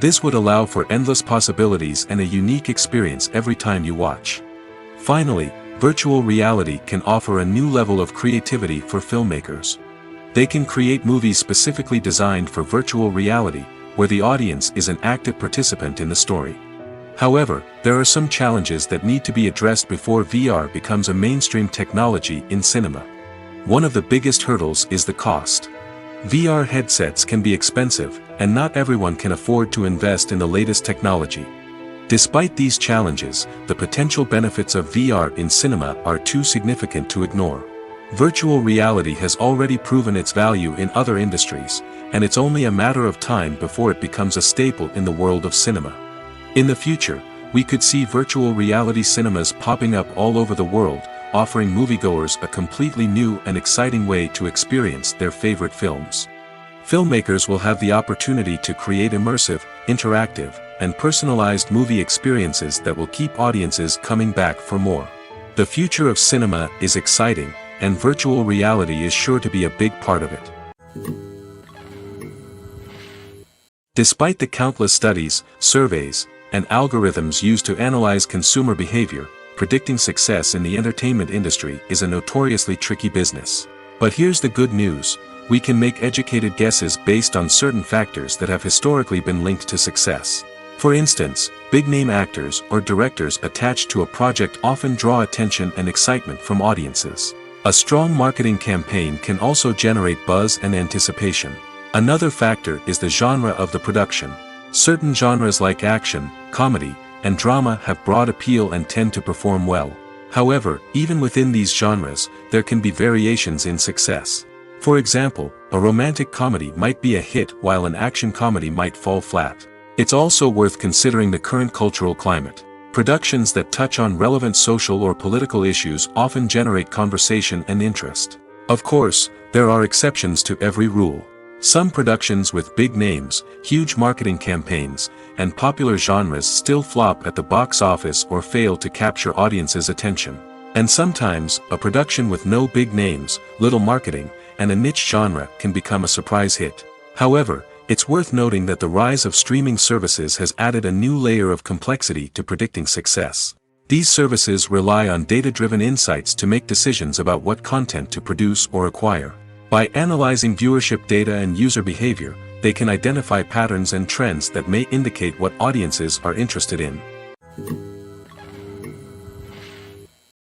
This would allow for endless possibilities and a unique experience every time you watch. Finally, virtual reality can offer a new level of creativity for filmmakers. They can create movies specifically designed for virtual reality, where the audience is an active participant in the story. However, there are some challenges that need to be addressed before VR becomes a mainstream technology in cinema. One of the biggest hurdles is the cost. VR headsets can be expensive, and not everyone can afford to invest in the latest technology. Despite these challenges, the potential benefits of VR in cinema are too significant to ignore. Virtual reality has already proven its value in other industries, and it's only a matter of time before it becomes a staple in the world of cinema. In the future, we could see virtual reality cinemas popping up all over the world, offering moviegoers a completely new and exciting way to experience their favorite films. Filmmakers will have the opportunity to create immersive, interactive, and personalized movie experiences that will keep audiences coming back for more. The future of cinema is exciting, and virtual reality is sure to be a big part of it. Despite the countless studies, surveys, and algorithms used to analyze consumer behavior, predicting success in the entertainment industry is a notoriously tricky business. But here's the good news: we can make educated guesses based on certain factors that have historically been linked to success. For instance, big-name actors or directors attached to a project often draw attention and excitement from audiences. A strong marketing campaign can also generate buzz and anticipation. Another factor is the genre of the production. Certain genres like action, comedy, and drama have broad appeal and tend to perform well. However, even within these genres, there can be variations in success. For example, a romantic comedy might be a hit while an action comedy might fall flat. It's also worth considering the current cultural climate. Productions that touch on relevant social or political issues often generate conversation and interest. Of course, there are exceptions to every rule. Some productions with big names, huge marketing campaigns, and popular genres still flop at the box office or fail to capture audiences' attention. And sometimes, a production with no big names, little marketing, and a niche genre can become a surprise hit. However, it's worth noting that the rise of streaming services has added a new layer of complexity to predicting success. These services rely on data-driven insights to make decisions about what content to produce or acquire. By analyzing viewership data and user behavior, they can identify patterns and trends that may indicate what audiences are interested in.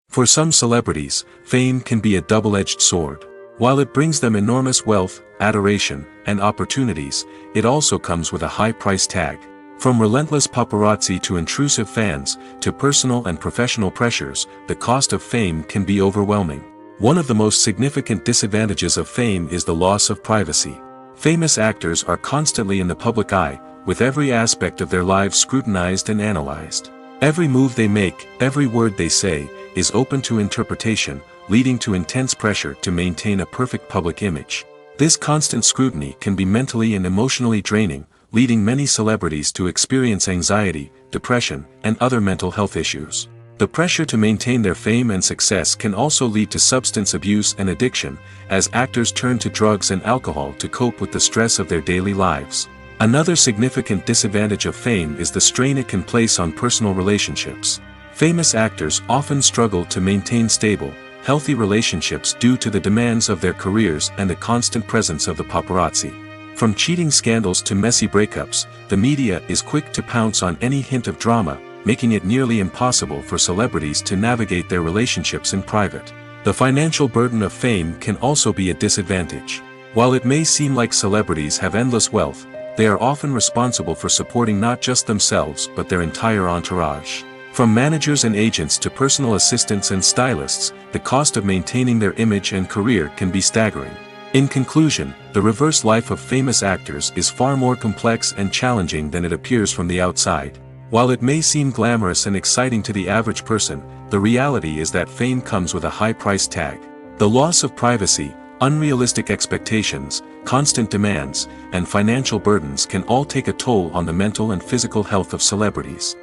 For some celebrities, fame can be a double-edged sword. While it brings them enormous wealth, adoration, and opportunities, it also comes with a high price tag. From relentless paparazzi to intrusive fans, to personal and professional pressures, the cost of fame can be overwhelming. One of the most significant disadvantages of fame is the loss of privacy. Famous actors are constantly in the public eye, with every aspect of their lives scrutinized and analyzed. Every move they make, every word they say, is open to interpretation, leading to intense pressure to maintain a perfect public image. This constant scrutiny can be mentally and emotionally draining, leading many celebrities to experience anxiety, depression, and other mental health issues. The pressure to maintain their fame and success can also lead to substance abuse and addiction, as actors turn to drugs and alcohol to cope with the stress of their daily lives. Another significant disadvantage of fame is the strain it can place on personal relationships. Famous actors often struggle to maintain stable, healthy relationships due to the demands of their careers and the constant presence of the paparazzi. From cheating scandals to messy breakups, the media is quick to pounce on any hint of drama, making it nearly impossible for celebrities to navigate their relationships in private. The financial burden of fame can also be a disadvantage. While it may seem like celebrities have endless wealth, they are often responsible for supporting not just themselves but their entire entourage. From managers and agents to personal assistants and stylists, the cost of maintaining their image and career can be staggering. In conclusion, the reverse life of famous actors is far more complex and challenging than it appears from the outside. While it may seem glamorous and exciting to the average person, the reality is that fame comes with a high price tag. The loss of privacy, unrealistic expectations, constant demands, and financial burdens can all take a toll on the mental and physical health of celebrities.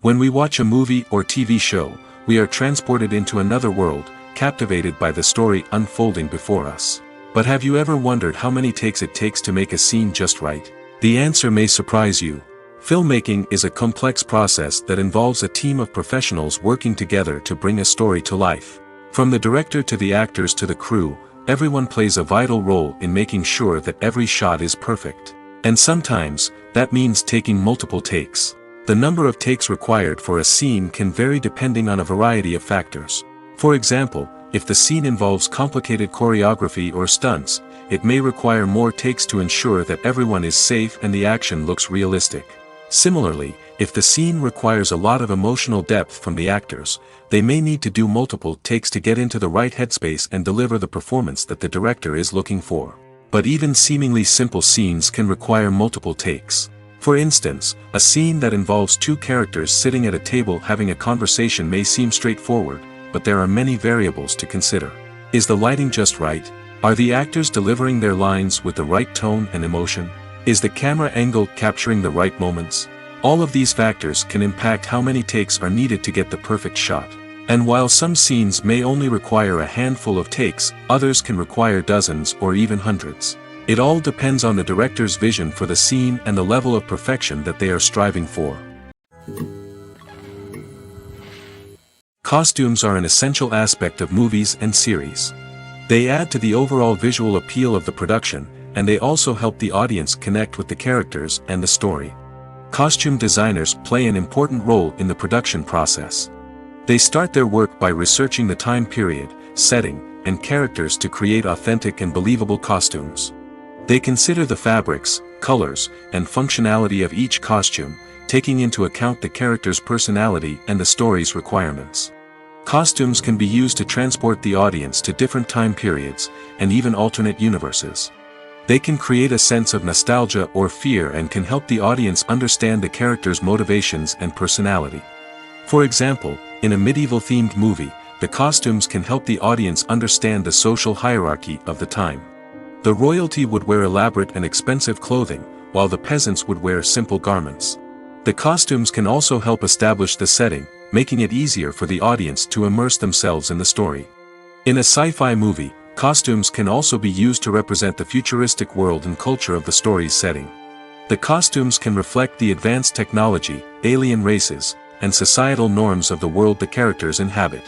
When we watch a movie or TV show, we are transported into another world, captivated by the story unfolding before us. But have you ever wondered how many takes it takes to make a scene just right? The answer may surprise you. Filmmaking is a complex process that involves a team of professionals working together to bring a story to life. From the director to the actors to the crew, everyone plays a vital role in making sure that every shot is perfect. And sometimes, that means taking multiple takes. The number of takes required for a scene can vary depending on a variety of factors. For example, if the scene involves complicated choreography or stunts, it may require more takes to ensure that everyone is safe and the action looks realistic. Similarly, if the scene requires a lot of emotional depth from the actors, they may need to do multiple takes to get into the right headspace and deliver the performance that the director is looking for. But even seemingly simple scenes can require multiple takes. For instance, a scene that involves two characters sitting at a table having a conversation may seem straightforward, but there are many variables to consider. Is the lighting just right? Are the actors delivering their lines with the right tone and emotion? Is the camera angle capturing the right moments? All of these factors can impact how many takes are needed to get the perfect shot. And while some scenes may only require a handful of takes, others can require dozens or even hundreds. It all depends on the director's vision for the scene and the level of perfection that they are striving for. Costumes are an essential aspect of movies and series. They add to the overall visual appeal of the production, and they also help the audience connect with the characters and the story. Costume designers play an important role in the production process. They start their work by researching the time period, setting, and characters to create authentic and believable costumes. They consider the fabrics, colors, and functionality of each costume, taking into account the character's personality and the story's requirements. Costumes can be used to transport the audience to different time periods, and even alternate universes. They can create a sense of nostalgia or fear and can help the audience understand the character's motivations and personality. For example, in a medieval-themed movie, the costumes can help the audience understand the social hierarchy of the time. The royalty would wear elaborate and expensive clothing, while the peasants would wear simple garments. The costumes can also help establish the setting, making it easier for the audience to immerse themselves in the story. In a sci-fi movie, costumes can also be used to represent the futuristic world and culture of the story's setting. The costumes can reflect the advanced technology, alien races, and societal norms of the world the characters inhabit.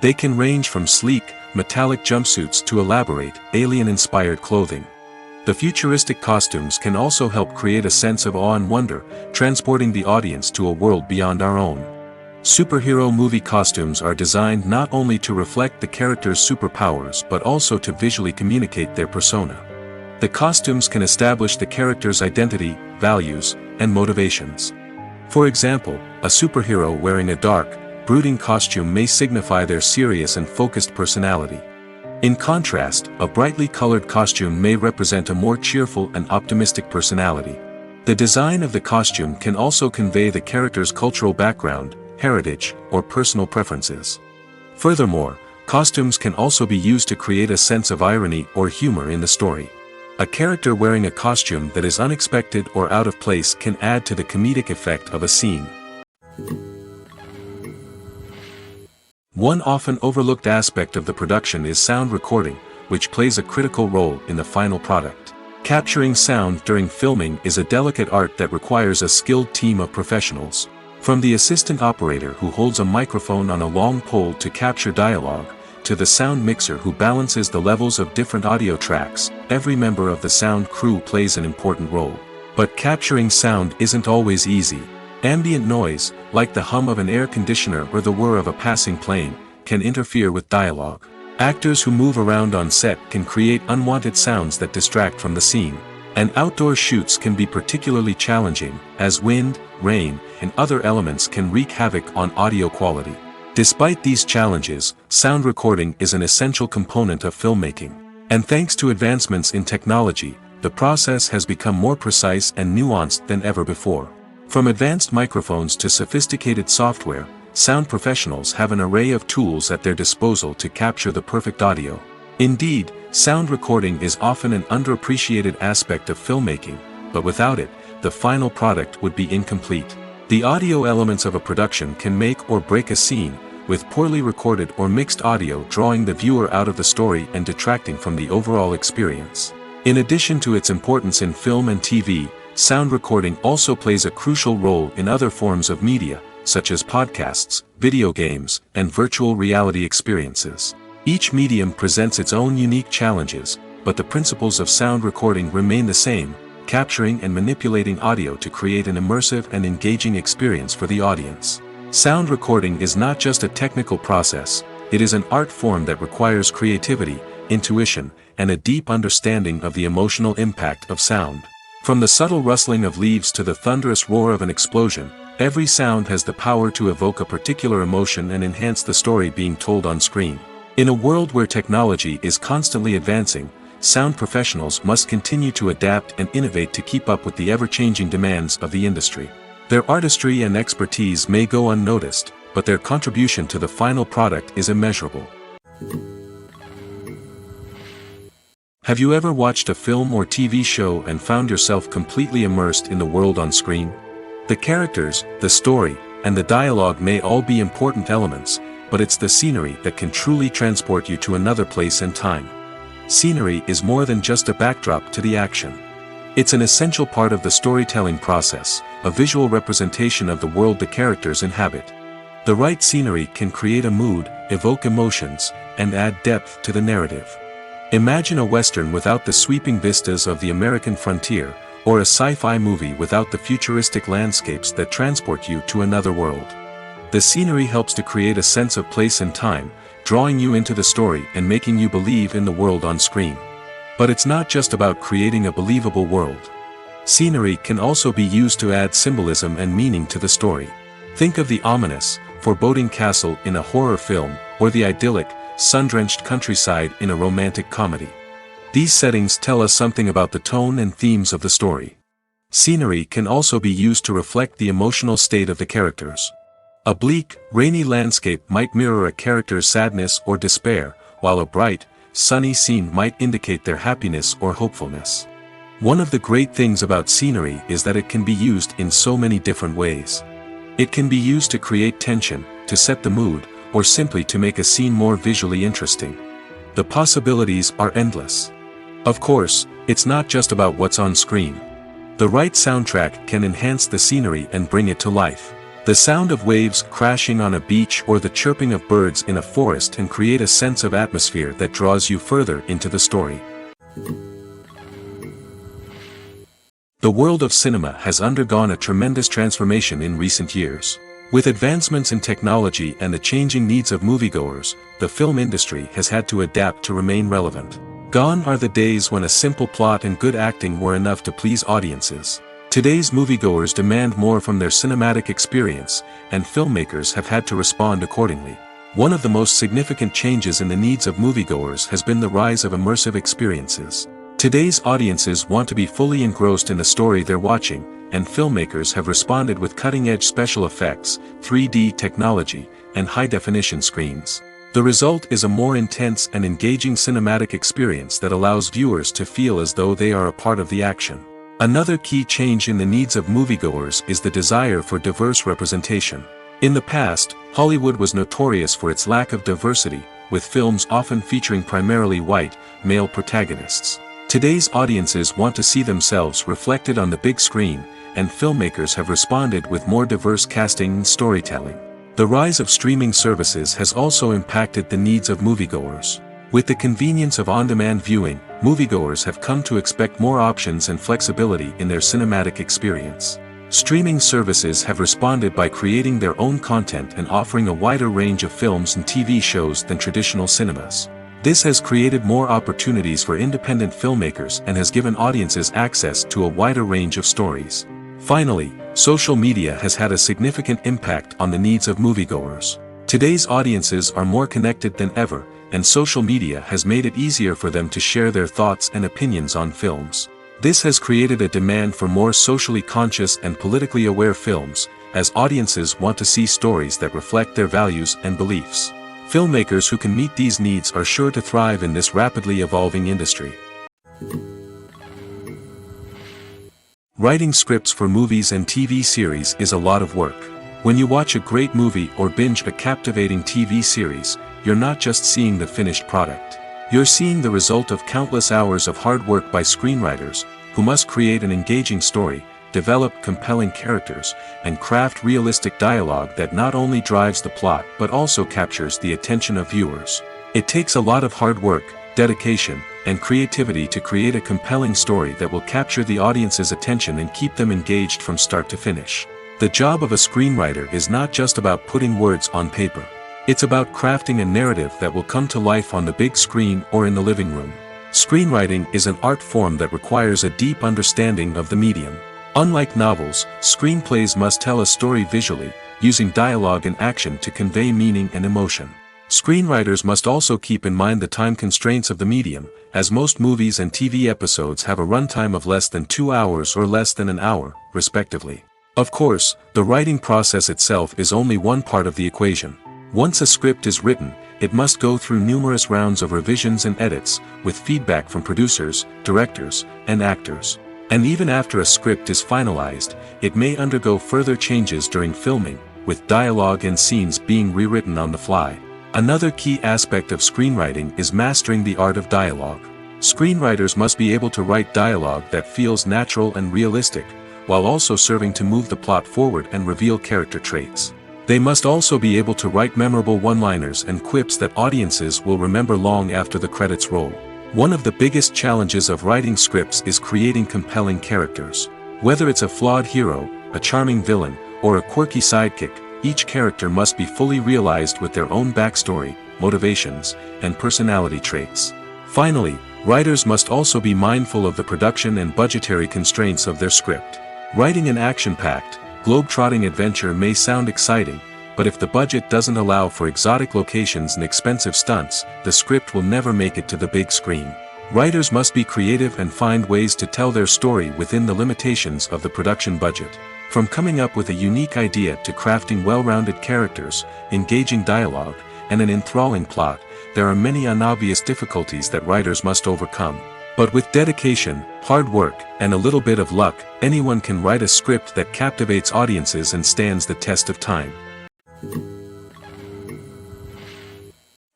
They can range from sleek, metallic jumpsuits to elaborate, alien-inspired clothing. The futuristic costumes can also help create a sense of awe and wonder, transporting the audience to a world beyond our own. Superhero movie costumes are designed not only to reflect the character's superpowers but also to visually communicate their persona. The costumes can establish the character's identity, values, and motivations. For example, a superhero wearing a dark, brooding costume may signify their serious and focused personality. In contrast, a brightly colored costume may represent a more cheerful and optimistic personality. The design of the costume can also convey the character's cultural background, heritage, or personal preferences. Furthermore, costumes can also be used to create a sense of irony or humor in the story. A character wearing a costume that is unexpected or out of place can add to the comedic effect of a scene. One often overlooked aspect of the production is sound recording, which plays a critical role in the final product. Capturing sound during filming is a delicate art that requires a skilled team of professionals. From the assistant operator who holds a microphone on a long pole to capture dialogue, to the sound mixer who balances the levels of different audio tracks, every member of the sound crew plays an important role. But capturing sound isn't always easy. Ambient noise, like the hum of an air conditioner or the whir of a passing plane, can interfere with dialogue. Actors who move around on set can create unwanted sounds that distract from the scene. And outdoor shoots can be particularly challenging, as wind, rain, and other elements can wreak havoc on audio quality. Despite these challenges, sound recording is an essential component of filmmaking. And thanks to advancements in technology, the process has become more precise and nuanced than ever before. From advanced microphones to sophisticated software, sound professionals have an array of tools at their disposal to capture the perfect audio. Indeed, sound recording is often an underappreciated aspect of filmmaking, but without it, the final product would be incomplete. The audio elements of a production can make or break a scene, with poorly recorded or mixed audio drawing the viewer out of the story and detracting from the overall experience. In addition to its importance in film and TV, sound recording also plays a crucial role in other forms of media, such as podcasts, video games, and virtual reality experiences. Each medium presents its own unique challenges, but the principles of sound recording remain the same, capturing and manipulating audio to create an immersive and engaging experience for the audience. Sound recording is not just a technical process, it is an art form that requires creativity, intuition, and a deep understanding of the emotional impact of sound. From the subtle rustling of leaves to the thunderous roar of an explosion, every sound has the power to evoke a particular emotion and enhance the story being told on screen. In a world where technology is constantly advancing, sound professionals must continue to adapt and innovate to keep up with the ever-changing demands of the industry. Their artistry and expertise may go unnoticed, but their contribution to the final product is immeasurable. Have you ever watched a film or TV show and found yourself completely immersed in the world on screen? The characters, the story, and the dialogue may all be important elements, but it's the scenery that can truly transport you to another place and time. Scenery is more than just a backdrop to the action. It's an essential part of the storytelling process, a visual representation of the world the characters inhabit. The right scenery can create a mood, evoke emotions, and add depth to the narrative. Imagine a Western without the sweeping vistas of the American frontier, or a sci-fi movie without the futuristic landscapes that transport you to another world. The scenery helps to create a sense of place and time, drawing you into the story and making you believe in the world on screen. But it's not just about creating a believable world. Scenery can also be used to add symbolism and meaning to the story. Think of the ominous, foreboding castle in a horror film, or the idyllic, sun-drenched countryside in a romantic comedy. These settings tell us something about the tone and themes of the story. Scenery can also be used to reflect the emotional state of the characters. A bleak, rainy landscape might mirror a character's sadness or despair, while a bright, sunny scene might indicate their happiness or hopefulness. One of the great things about scenery is that it can be used in so many different ways. It can be used to create tension, to set the mood, or simply to make a scene more visually interesting. The possibilities are endless. Of course, it's not just about what's on screen. The right soundtrack can enhance the scenery and bring it to life. The sound of waves crashing on a beach or the chirping of birds in a forest can create a sense of atmosphere that draws you further into the story. The world of cinema has undergone a tremendous transformation in recent years. With advancements in technology and the changing needs of moviegoers, the film industry has had to adapt to remain relevant. Gone are the days when a simple plot and good acting were enough to please audiences. Today's moviegoers demand more from their cinematic experience, and filmmakers have had to respond accordingly. One of the most significant changes in the needs of moviegoers has been the rise of immersive experiences. Today's audiences want to be fully engrossed in the story they're watching, and filmmakers have responded with cutting-edge special effects, 3D technology, and high-definition screens. The result is a more intense and engaging cinematic experience that allows viewers to feel as though they are a part of the action. Another key change in the needs of moviegoers is the desire for diverse representation. In the past, Hollywood was notorious for its lack of diversity, with films often featuring primarily white, male protagonists. Today's audiences want to see themselves reflected on the big screen, and filmmakers have responded with more diverse casting and storytelling. The rise of streaming services has also impacted the needs of moviegoers. With the convenience of on-demand viewing, moviegoers have come to expect more options and flexibility in their cinematic experience. Streaming services have responded by creating their own content and offering a wider range of films and TV shows than traditional cinemas. This has created more opportunities for independent filmmakers and has given audiences access to a wider range of stories. Finally, social media has had a significant impact on the needs of moviegoers. Today's audiences are more connected than ever, and social media has made it easier for them to share their thoughts and opinions on films. This has created a demand for more socially conscious and politically aware films, as audiences want to see stories that reflect their values and beliefs. Filmmakers who can meet these needs are sure to thrive in this rapidly evolving industry. Writing scripts for movies and TV series is a lot of work. When you watch a great movie or binge a captivating TV series, you're not just seeing the finished product. You're seeing the result of countless hours of hard work by screenwriters, who must create an engaging story, develop compelling characters, and craft realistic dialogue that not only drives the plot but also captures the attention of viewers. It takes a lot of hard work, dedication, and creativity to create a compelling story that will capture the audience's attention and keep them engaged from start to finish. The job of a screenwriter is not just about putting words on paper. It's about crafting a narrative that will come to life on the big screen or in the living room. Screenwriting is an art form that requires a deep understanding of the medium. Unlike novels, screenplays must tell a story visually, using dialogue and action to convey meaning and emotion. Screenwriters must also keep in mind the time constraints of the medium, as most movies and TV episodes have a runtime of less than 2 hours or less than an hour, respectively. Of course, the writing process itself is only one part of the equation. Once a script is written, it must go through numerous rounds of revisions and edits, with feedback from producers, directors, and actors. And even after a script is finalized, it may undergo further changes during filming, with dialogue and scenes being rewritten on the fly. Another key aspect of screenwriting is mastering the art of dialogue. Screenwriters must be able to write dialogue that feels natural and realistic, while also serving to move the plot forward and reveal character traits. They must also be able to write memorable one-liners and quips that audiences will remember long after the credits roll. One of the biggest challenges of writing scripts is creating compelling characters. Whether it's a flawed hero, a charming villain, or a quirky sidekick, each character must be fully realized with their own backstory, motivations, and personality traits. Finally, writers must also be mindful of the production and budgetary constraints of their script. Writing an action-packed, globe-trotting adventure may sound exciting, but if the budget doesn't allow for exotic locations and expensive stunts, the script will never make it to the big screen. Writers must be creative and find ways to tell their story within the limitations of the production budget. From coming up with a unique idea to crafting well-rounded characters, engaging dialogue, and an enthralling plot, there are many unobvious difficulties that writers must overcome. But with dedication, hard work, and a little bit of luck, anyone can write a script that captivates audiences and stands the test of time.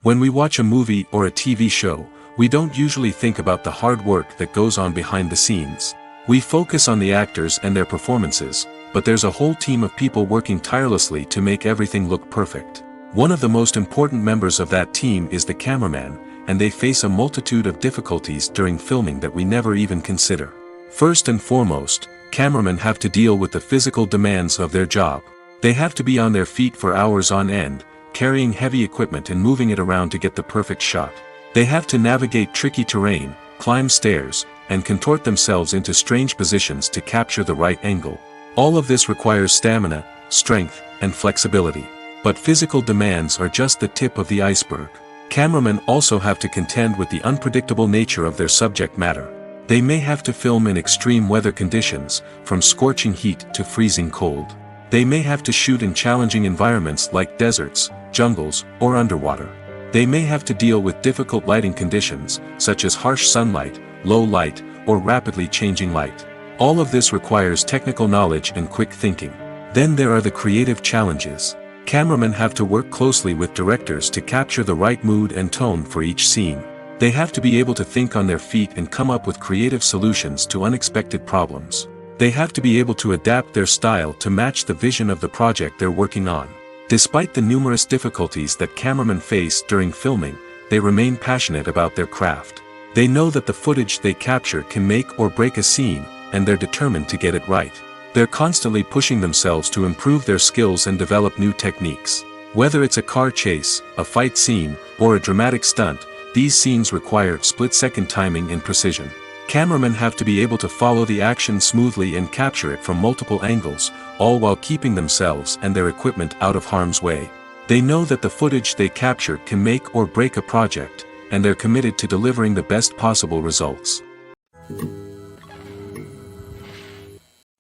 When we watch a movie or a TV show, we don't usually think about the hard work that goes on behind the scenes. We focus on the actors and their performances, but there's a whole team of people working tirelessly to make everything look perfect. One of the most important members of that team is the cameraman, and they face a multitude of difficulties during filming that we never even consider. First and foremost, cameramen have to deal with the physical demands of their job. They have to be on their feet for hours on end, carrying heavy equipment and moving it around to get the perfect shot. They have to navigate tricky terrain, climb stairs, and contort themselves into strange positions to capture the right angle. All of this requires stamina, strength, and flexibility. But physical demands are just the tip of the iceberg. Cameramen also have to contend with the unpredictable nature of their subject matter. They may have to film in extreme weather conditions, from scorching heat to freezing cold. They may have to shoot in challenging environments like deserts, jungles, or underwater. They may have to deal with difficult lighting conditions, such as harsh sunlight, low light, or rapidly changing light. All of this requires technical knowledge and quick thinking. Then there are the creative challenges. Cameramen have to work closely with directors to capture the right mood and tone for each scene. They have to be able to think on their feet and come up with creative solutions to unexpected problems. They have to be able to adapt their style to match the vision of the project they're working on. Despite the numerous difficulties that cameramen face during filming, they remain passionate about their craft. They know that the footage they capture can make or break a scene, and they're determined to get it right. They're constantly pushing themselves to improve their skills and develop new techniques. Whether it's a car chase, a fight scene, or a dramatic stunt, these scenes require split-second timing and precision. Cameramen have to be able to follow the action smoothly and capture it from multiple angles, all while keeping themselves and their equipment out of harm's way. They know that the footage they capture can make or break a project, and they're committed to delivering the best possible results.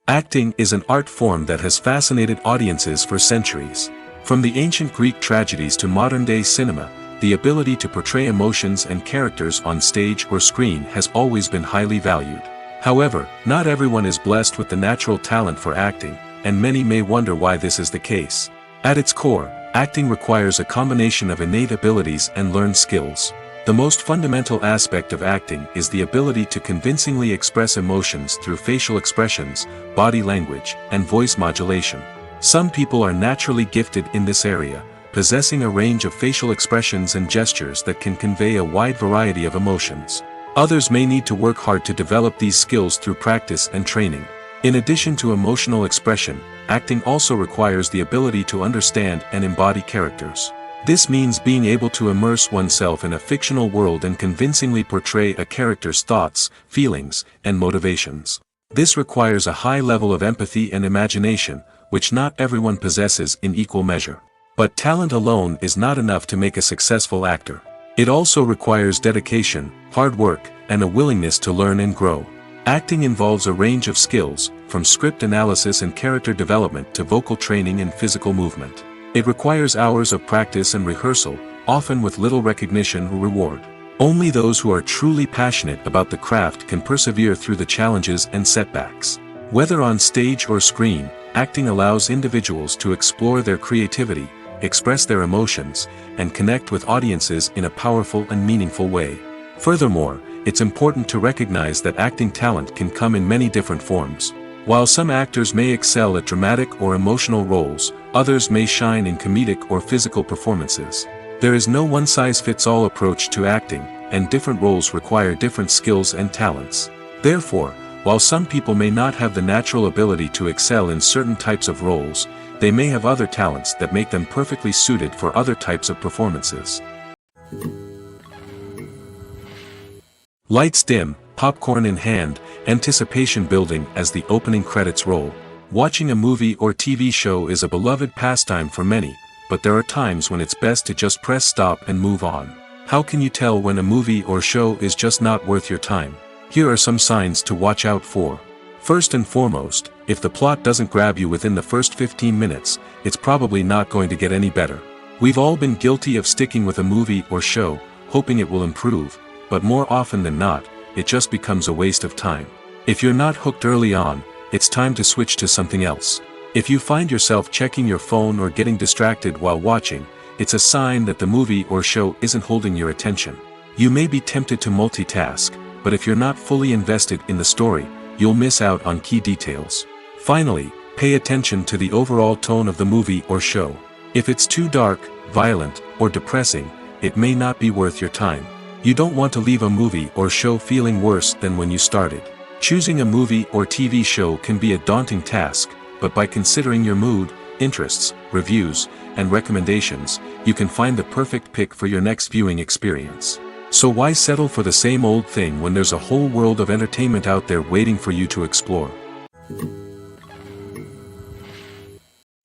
Acting is an art form that has fascinated audiences for centuries. From the ancient Greek tragedies to modern-day cinema, the ability to portray emotions and characters on stage or screen has always been highly valued. However, not everyone is blessed with the natural talent for acting, and many may wonder why this is the case. At its core, acting requires a combination of innate abilities and learned skills. The most fundamental aspect of acting is the ability to convincingly express emotions through facial expressions, body language, and voice modulation. Some people are naturally gifted in this area, possessing a range of facial expressions and gestures that can convey a wide variety of emotions. Others may need to work hard to develop these skills through practice and training. In addition to emotional expression, acting also requires the ability to understand and embody characters. This means being able to immerse oneself in a fictional world and convincingly portray a character's thoughts, feelings, and motivations. This requires a high level of empathy and imagination, which not everyone possesses in equal measure. But talent alone is not enough to make a successful actor. It also requires dedication, hard work, and a willingness to learn and grow. Acting involves a range of skills, from script analysis and character development to vocal training and physical movement. It requires hours of practice and rehearsal, often with little recognition or reward. Only those who are truly passionate about the craft can persevere through the challenges and setbacks. Whether on stage or screen, acting allows individuals to explore their creativity, express their emotions, and connect with audiences in a powerful and meaningful way. Furthermore, it's important to recognize that acting talent can come in many different forms. While some actors may excel at dramatic or emotional roles, others may shine in comedic or physical performances. There is no one-size-fits-all approach to acting, and different roles require different skills and talents. Therefore, while some people may not have the natural ability to excel in certain types of roles, they may have other talents that make them perfectly suited for other types of performances. Lights dim, popcorn in hand, anticipation building as the opening credits roll. Watching a movie or TV show is a beloved pastime for many, but there are times when it's best to just press stop and move on. How can you tell when a movie or show is just not worth your time? Here are some signs to watch out for. First and foremost, if the plot doesn't grab you within the first 15 minutes, it's probably not going to get any better. We've all been guilty of sticking with a movie or show, hoping it will improve, but more often than not, it just becomes a waste of time. If you're not hooked early on, it's time to switch to something else. If you find yourself checking your phone or getting distracted while watching, it's a sign that the movie or show isn't holding your attention. You may be tempted to multitask, but if you're not fully invested in the story, you'll miss out on key details. Finally, pay attention to the overall tone of the movie or show. If it's too dark, violent, or depressing, it may not be worth your time. You don't want to leave a movie or show feeling worse than when you started. Choosing a movie or TV show can be a daunting task, but by considering your mood, interests, reviews, and recommendations, you can find the perfect pick for your next viewing experience. So why settle for the same old thing when there's a whole world of entertainment out there waiting for you to explore?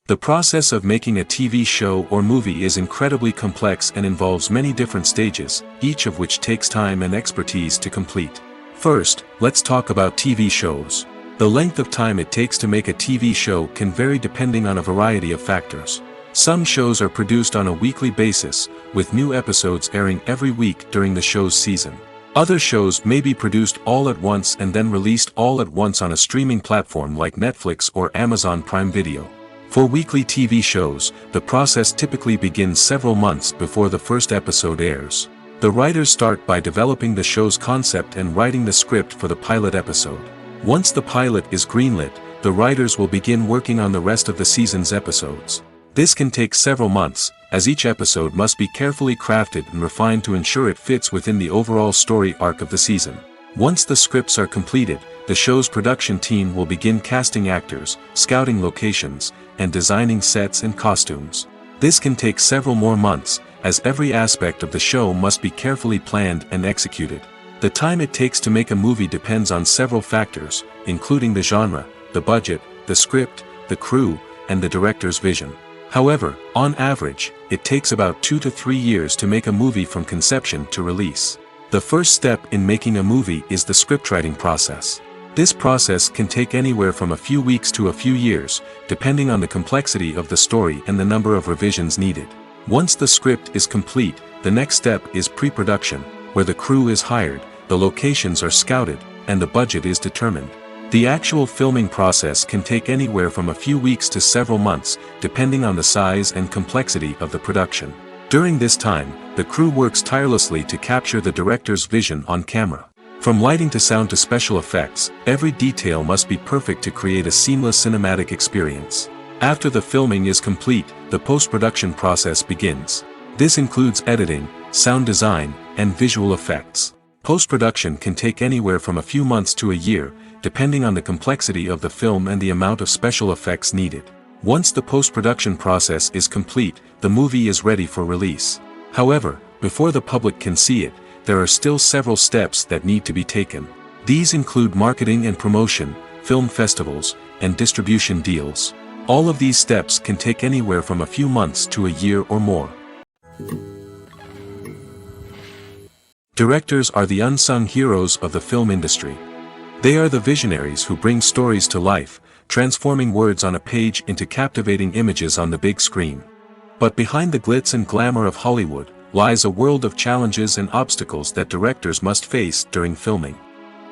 The process of making a TV show or movie is incredibly complex and involves many different stages, each of which takes time and expertise to complete. First, let's talk about TV shows. The length of time it takes to make a TV show can vary depending on a variety of factors. Some shows are produced on a weekly basis, with new episodes airing every week during the show's season. Other shows may be produced all at once and then released all at once on a streaming platform like Netflix or Amazon Prime Video. For weekly TV shows, the process typically begins several months before the first episode airs. The writers start by developing the show's concept and writing the script for the pilot episode. Once the pilot is greenlit, the writers will begin working on the rest of the season's episodes. This can take several months, as each episode must be carefully crafted and refined to ensure it fits within the overall story arc of the season. Once the scripts are completed, the show's production team will begin casting actors, scouting locations, and designing sets and costumes. This can take several more months, as every aspect of the show must be carefully planned and executed. The time it takes to make a movie depends on several factors, including the genre, the budget, the script, the crew, and the director's vision. However, on average, it takes about 2 to 3 years to make a movie from conception to release. The first step in making a movie is the scriptwriting process. This process can take anywhere from a few weeks to a few years, depending on the complexity of the story and the number of revisions needed. Once the script is complete, the next step is pre-production, where the crew is hired, the locations are scouted, and the budget is determined. The actual filming process can take anywhere from a few weeks to several months, depending on the size and complexity of the production. During this time, the crew works tirelessly to capture the director's vision on camera. From lighting to sound to special effects, every detail must be perfect to create a seamless cinematic experience. After the filming is complete, the post-production process begins. This includes editing, sound design, and visual effects. Post-production can take anywhere from a few months to a year, depending on the complexity of the film and the amount of special effects needed. Once the post-production process is complete, the movie is ready for release. However, before the public can see it, there are still several steps that need to be taken. These include marketing and promotion, film festivals, and distribution deals. All of these steps can take anywhere from a few months to a year or more. Directors are the unsung heroes of the film industry. They are the visionaries who bring stories to life, transforming words on a page into captivating images on the big screen. But behind the glitz and glamour of Hollywood lies a world of challenges and obstacles that directors must face during filming.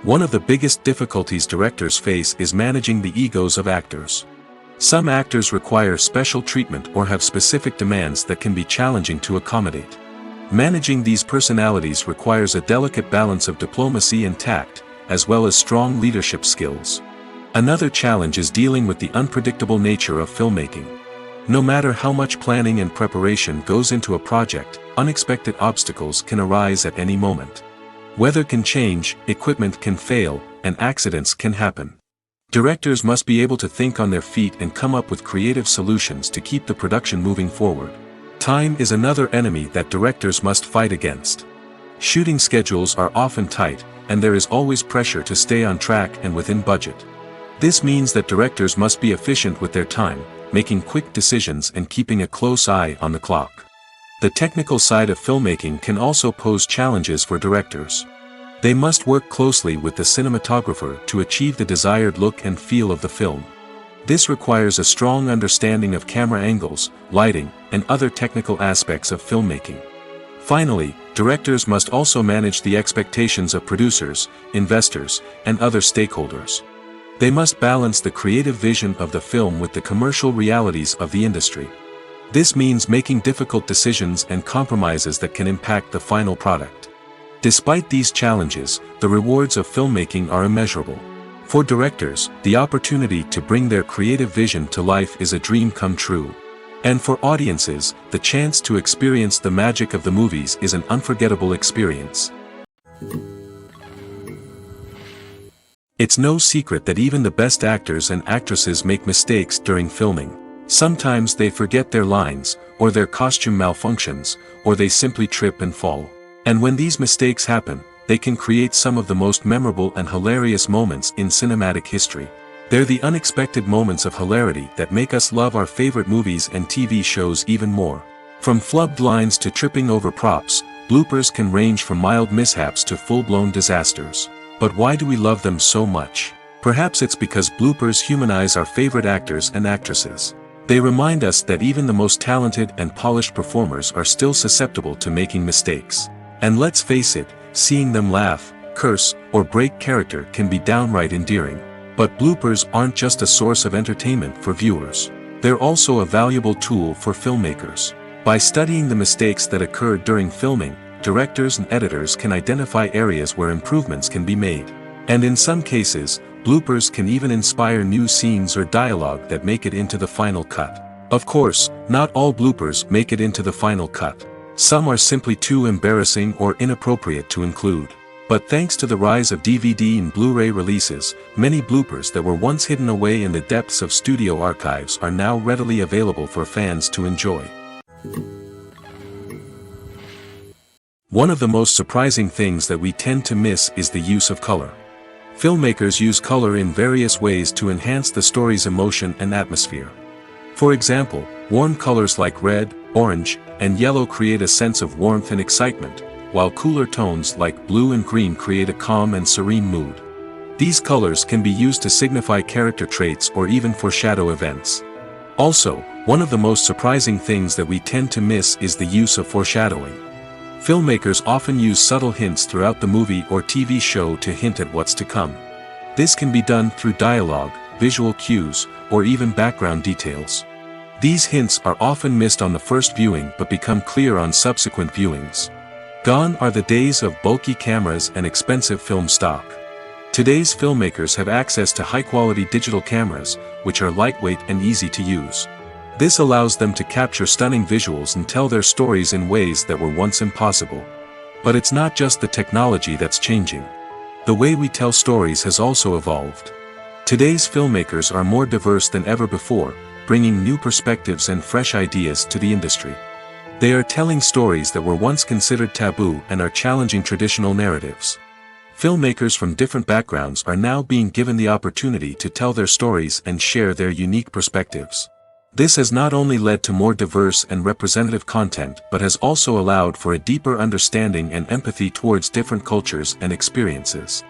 One of the biggest difficulties directors face is managing the egos of actors. Some actors require special treatment or have specific demands that can be challenging to accommodate. Managing these personalities requires a delicate balance of diplomacy and tact, as well as strong leadership skills. Another challenge is dealing with the unpredictable nature of filmmaking. No matter how much planning and preparation goes into a project, unexpected obstacles can arise at any moment. Weather can change, equipment can fail, and accidents can happen. Directors must be able to think on their feet and come up with creative solutions to keep the production moving forward. Time is another enemy that directors must fight against. Shooting schedules are often tight, and there is always pressure to stay on track and within budget. This means that directors must be efficient with their time, making quick decisions and keeping a close eye on the clock. The technical side of filmmaking can also pose challenges for directors. They must work closely with the cinematographer to achieve the desired look and feel of the film. This requires a strong understanding of camera angles, lighting, and other technical aspects of filmmaking. Finally, directors must also manage the expectations of producers, investors, and other stakeholders. They must balance the creative vision of the film with the commercial realities of the industry. This means making difficult decisions and compromises that can impact the final product. Despite these challenges, the rewards of filmmaking are immeasurable. For directors, the opportunity to bring their creative vision to life is a dream come true. And for audiences, the chance to experience the magic of the movies is an unforgettable experience. It's no secret that even the best actors and actresses make mistakes during filming. Sometimes they forget their lines, or their costume malfunctions, or they simply trip and fall. And when these mistakes happen, they can create some of the most memorable and hilarious moments in cinematic history. They're the unexpected moments of hilarity that make us love our favorite movies and TV shows even more. From flubbed lines to tripping over props, bloopers can range from mild mishaps to full-blown disasters. But why do we love them so much? Perhaps it's because bloopers humanize our favorite actors and actresses. They remind us that even the most talented and polished performers are still susceptible to making mistakes. And let's face it, seeing them laugh, curse, or break character can be downright endearing. But bloopers aren't just a source of entertainment for viewers. They're also a valuable tool for filmmakers. By studying the mistakes that occurred during filming, directors and editors can identify areas where improvements can be made. And in some cases, bloopers can even inspire new scenes or dialogue that make it into the final cut. Of course, not all bloopers make it into the final cut. Some are simply too embarrassing or inappropriate to include. But thanks to the rise of DVD and Blu-ray releases, many bloopers that were once hidden away in the depths of studio archives are now readily available for fans to enjoy. One of the most surprising things that we tend to miss is the use of color. Filmmakers use color in various ways to enhance the story's emotion and atmosphere. For example, warm colors like red, orange, and yellow create a sense of warmth and excitement, while cooler tones like blue and green create a calm and serene mood. These colors can be used to signify character traits or even foreshadow events. Also, one of the most surprising things that we tend to miss is the use of foreshadowing. Filmmakers often use subtle hints throughout the movie or TV show to hint at what's to come. This can be done through dialogue, visual cues, or even background details. These hints are often missed on the first viewing but become clear on subsequent viewings. Gone are the days of bulky cameras and expensive film stock. Today's filmmakers have access to high-quality digital cameras, which are lightweight and easy to use. This allows them to capture stunning visuals and tell their stories in ways that were once impossible. But it's not just the technology that's changing. The way we tell stories has also evolved. Today's filmmakers are more diverse than ever before, bringing new perspectives and fresh ideas to the industry. They are telling stories that were once considered taboo and are challenging traditional narratives. Filmmakers from different backgrounds are now being given the opportunity to tell their stories and share their unique perspectives. This has not only led to more diverse and representative content but has also allowed for a deeper understanding and empathy towards different cultures and experiences.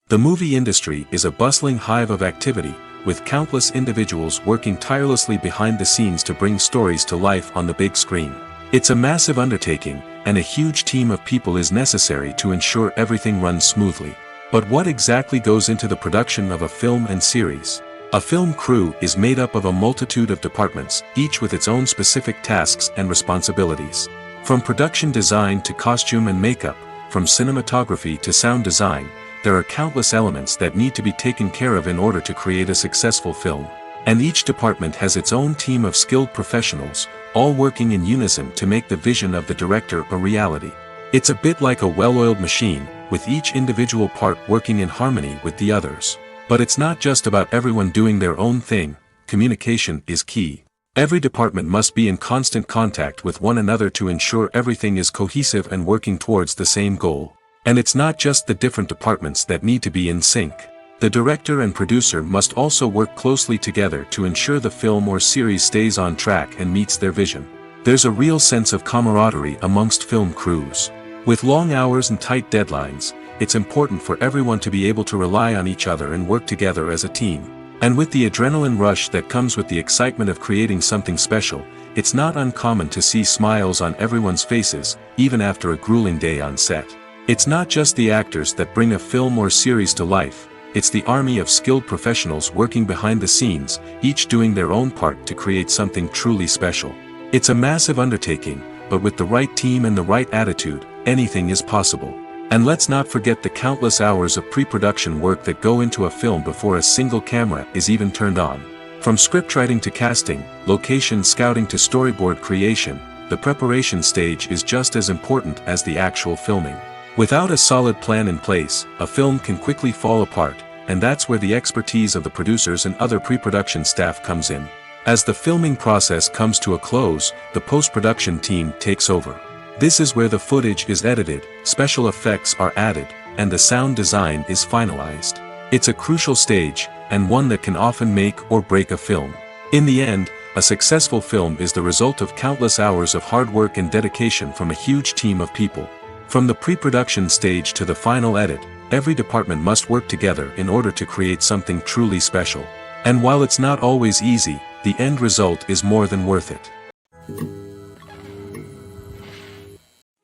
The movie industry is a bustling hive of activity, with countless individuals working tirelessly behind the scenes to bring stories to life on the big screen. It's a massive undertaking, and a huge team of people is necessary to ensure everything runs smoothly. But what exactly goes into the production of a film and series? A film crew is made up of a multitude of departments, each with its own specific tasks and responsibilities. From production design to costume and makeup, from cinematography to sound design, there are countless elements that need to be taken care of in order to create a successful film. And each department has its own team of skilled professionals, all working in unison to make the vision of the director a reality. It's a bit like a well-oiled machine, with each individual part working in harmony with the others. But it's not just about everyone doing their own thing. Communication is key. Every department must be in constant contact with one another to ensure everything is cohesive and working towards the same goal. And it's not just the different departments that need to be in sync. The director and producer must also work closely together to ensure the film or series stays on track and meets their vision. There's a real sense of camaraderie amongst film crews. With long hours and tight deadlines, it's important for everyone to be able to rely on each other and work together as a team. And with the adrenaline rush that comes with the excitement of creating something special, it's not uncommon to see smiles on everyone's faces, even after a grueling day on set. It's not just the actors that bring a film or series to life, it's the army of skilled professionals working behind the scenes, each doing their own part to create something truly special. It's a massive undertaking, but with the right team and the right attitude, anything is possible. And let's not forget the countless hours of pre-production work that go into a film before a single camera is even turned on. From scriptwriting to casting, location scouting to storyboard creation, the preparation stage is just as important as the actual filming. Without a solid plan in place, a film can quickly fall apart, and that's where the expertise of the producers and other pre-production staff comes in. As the filming process comes to a close, the post-production team takes over. This is where the footage is edited, special effects are added, and the sound design is finalized. It's a crucial stage, and one that can often make or break a film. In the end, a successful film is the result of countless hours of hard work and dedication from a huge team of people. From the pre-production stage to the final edit, every department must work together in order to create something truly special. And while it's not always easy, the end result is more than worth it.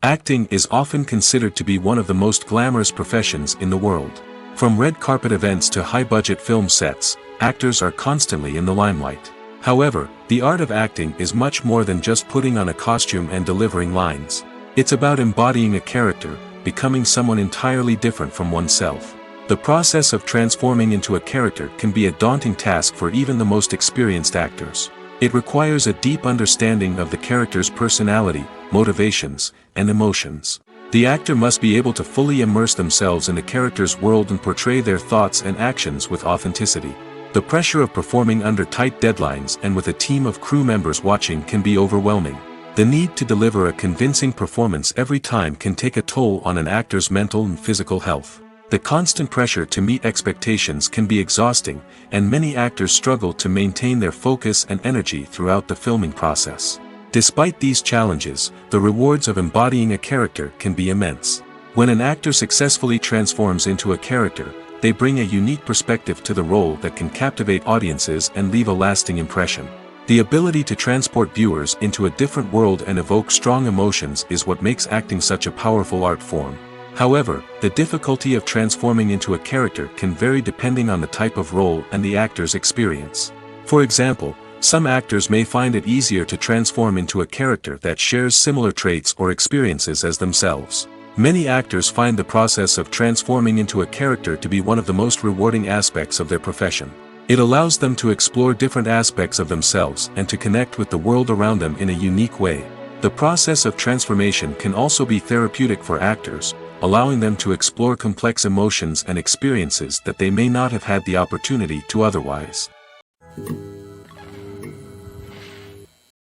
Acting is often considered to be one of the most glamorous professions in the world. From red carpet events to high-budget film sets, actors are constantly in the limelight. However, the art of acting is much more than just putting on a costume and delivering lines. It's about embodying a character, becoming someone entirely different from oneself. The process of transforming into a character can be a daunting task for even the most experienced actors. It requires a deep understanding of the character's personality, motivations, and emotions. The actor must be able to fully immerse themselves in the character's world and portray their thoughts and actions with authenticity. The pressure of performing under tight deadlines and with a team of crew members watching can be overwhelming. The need to deliver a convincing performance every time can take a toll on an actor's mental and physical health. The constant pressure to meet expectations can be exhausting, and many actors struggle to maintain their focus and energy throughout the filming process. Despite these challenges, the rewards of embodying a character can be immense. When an actor successfully transforms into a character, they bring a unique perspective to the role that can captivate audiences and leave a lasting impression. The ability to transport viewers into a different world and evoke strong emotions is what makes acting such a powerful art form. However, the difficulty of transforming into a character can vary depending on the type of role and the actor's experience. For example, some actors may find it easier to transform into a character that shares similar traits or experiences as themselves. Many actors find the process of transforming into a character to be one of the most rewarding aspects of their profession. It allows them to explore different aspects of themselves and to connect with the world around them in a unique way. The process of transformation can also be therapeutic for actors, allowing them to explore complex emotions and experiences that they may not have had the opportunity to otherwise.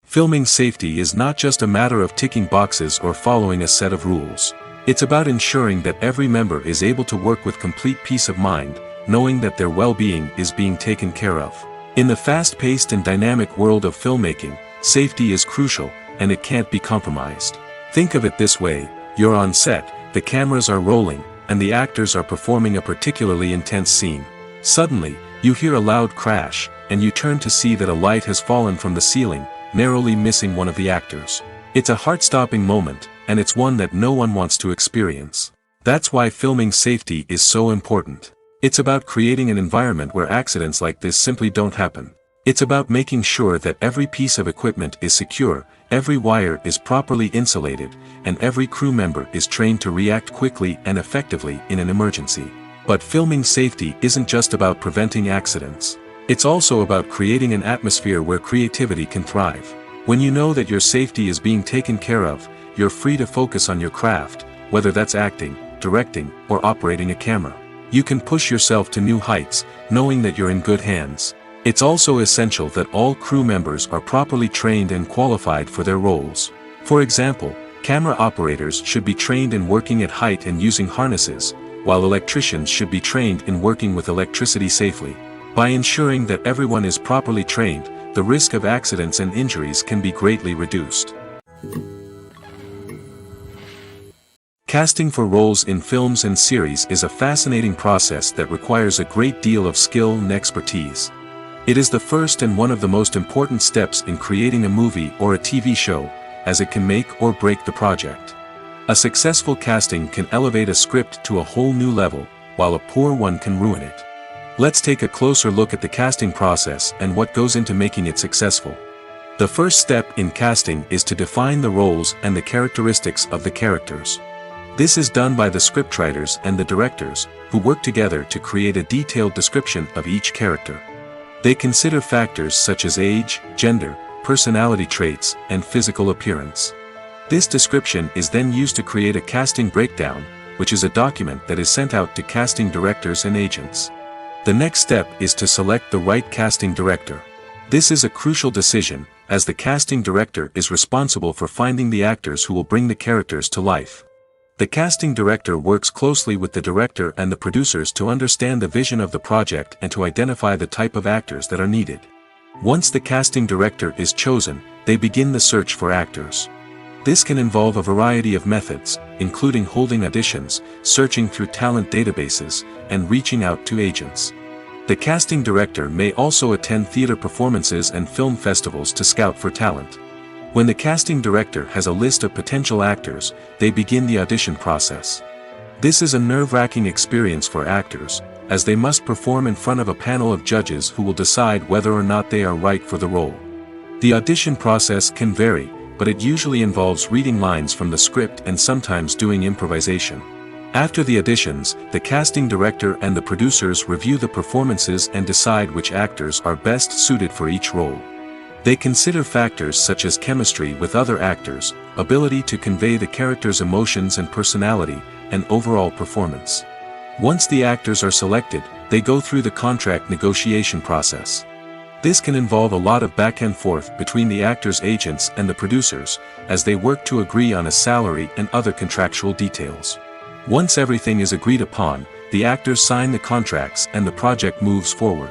Filming safety is not just a matter of ticking boxes or following a set of rules. It's about ensuring that every member is able to work with complete peace of mind, knowing that their well-being is being taken care of. In the fast-paced and dynamic world of filmmaking, safety is crucial, and it can't be compromised. Think of it this way: you're on set, the cameras are rolling, and the actors are performing a particularly intense scene. Suddenly, you hear a loud crash, and you turn to see that a light has fallen from the ceiling, narrowly missing one of the actors. It's a heart-stopping moment, and it's one that no one wants to experience. That's why filming safety is so important. It's about creating an environment where accidents like this simply don't happen. It's about making sure that every piece of equipment is secure, every wire is properly insulated, and every crew member is trained to react quickly and effectively in an emergency. But filming safety isn't just about preventing accidents. It's also about creating an atmosphere where creativity can thrive. When you know that your safety is being taken care of, you're free to focus on your craft, whether that's acting, directing, or operating a camera. You can push yourself to new heights, knowing that you're in good hands. It's also essential that all crew members are properly trained and qualified for their roles. For example, camera operators should be trained in working at height and using harnesses, while electricians should be trained in working with electricity safely. By ensuring that everyone is properly trained, the risk of accidents and injuries can be greatly reduced. Casting for roles in films and series is a fascinating process that requires a great deal of skill and expertise. It is the first and one of the most important steps in creating a movie or a TV show, as it can make or break the project. A successful casting can elevate a script to a whole new level, while a poor one can ruin it. Let's take a closer look at the casting process and what goes into making it successful. The first step in casting is to define the roles and the characteristics of the characters. This is done by the scriptwriters and the directors, who work together to create a detailed description of each character. They consider factors such as age, gender, personality traits, and physical appearance. This description is then used to create a casting breakdown, which is a document that is sent out to casting directors and agents. The next step is to select the right casting director. This is a crucial decision, as the casting director is responsible for finding the actors who will bring the characters to life. The casting director works closely with the director and the producers to understand the vision of the project and to identify the type of actors that are needed. Once the casting director is chosen, they begin the search for actors. This can involve a variety of methods, including holding auditions, searching through talent databases, and reaching out to agents. The casting director may also attend theater performances and film festivals to scout for talent. When the casting director has a list of potential actors, they begin the audition process. This is a nerve-wracking experience for actors, as they must perform in front of a panel of judges who will decide whether or not they are right for the role. The audition process can vary, but it usually involves reading lines from the script and sometimes doing improvisation. After the auditions, the casting director and the producers review the performances and decide which actors are best suited for each role. They consider factors such as chemistry with other actors, ability to convey the character's emotions and personality, and overall performance. Once the actors are selected, they go through the contract negotiation process. This can involve a lot of back and forth between the actors' agents and the producers, as they work to agree on a salary and other contractual details. Once everything is agreed upon, the actors sign the contracts and the project moves forward.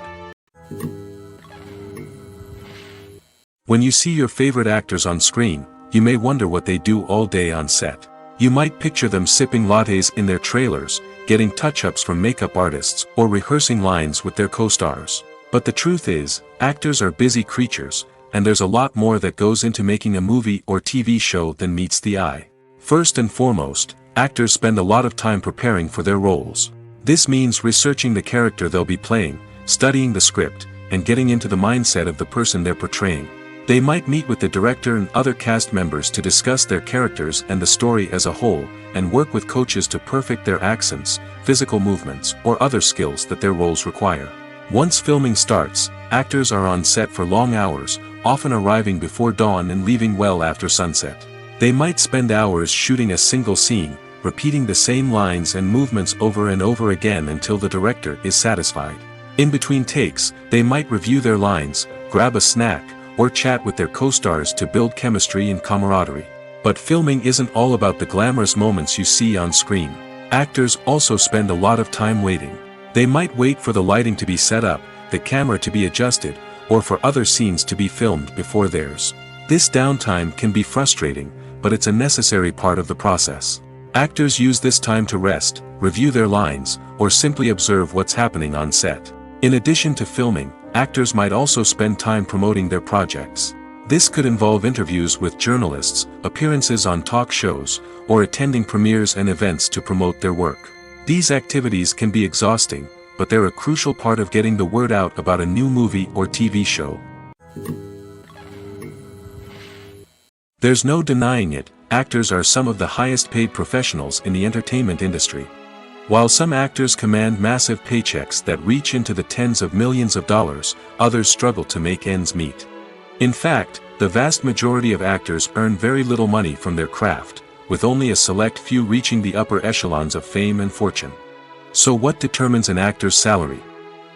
When you see your favorite actors on screen, you may wonder what they do all day on set. You might picture them sipping lattes in their trailers, getting touch-ups from makeup artists, or rehearsing lines with their co-stars. But the truth is, actors are busy creatures, and there's a lot more that goes into making a movie or TV show than meets the eye. First and foremost, actors spend a lot of time preparing for their roles. This means researching the character they'll be playing, studying the script, and getting into the mindset of the person they're portraying. They might meet with the director and other cast members to discuss their characters and the story as a whole, and work with coaches to perfect their accents, physical movements, or other skills that their roles require. Once filming starts, actors are on set for long hours, often arriving before dawn and leaving well after sunset. They might spend hours shooting a single scene, repeating the same lines and movements over and over again until the director is satisfied. In between takes, they might review their lines, grab a snack, or chat with their co-stars to build chemistry and camaraderie. But filming isn't all about the glamorous moments you see on screen. Actors also spend a lot of time waiting. They might wait for the lighting to be set up, the camera to be adjusted, or for other scenes to be filmed before theirs. This downtime can be frustrating, but it's a necessary part of the process. Actors use this time to rest, review their lines, or simply observe what's happening on set. In addition to filming, actors might also spend time promoting their projects. This could involve interviews with journalists, appearances on talk shows, or attending premieres and events to promote their work. These activities can be exhausting, but they're a crucial part of getting the word out about a new movie or TV show. There's no denying it, actors are some of the highest paid professionals in the entertainment industry. While some actors command massive paychecks that reach into the tens of millions of dollars, others struggle to make ends meet. In fact, the vast majority of actors earn very little money from their craft, with only a select few reaching the upper echelons of fame and fortune. So what determines an actor's salary?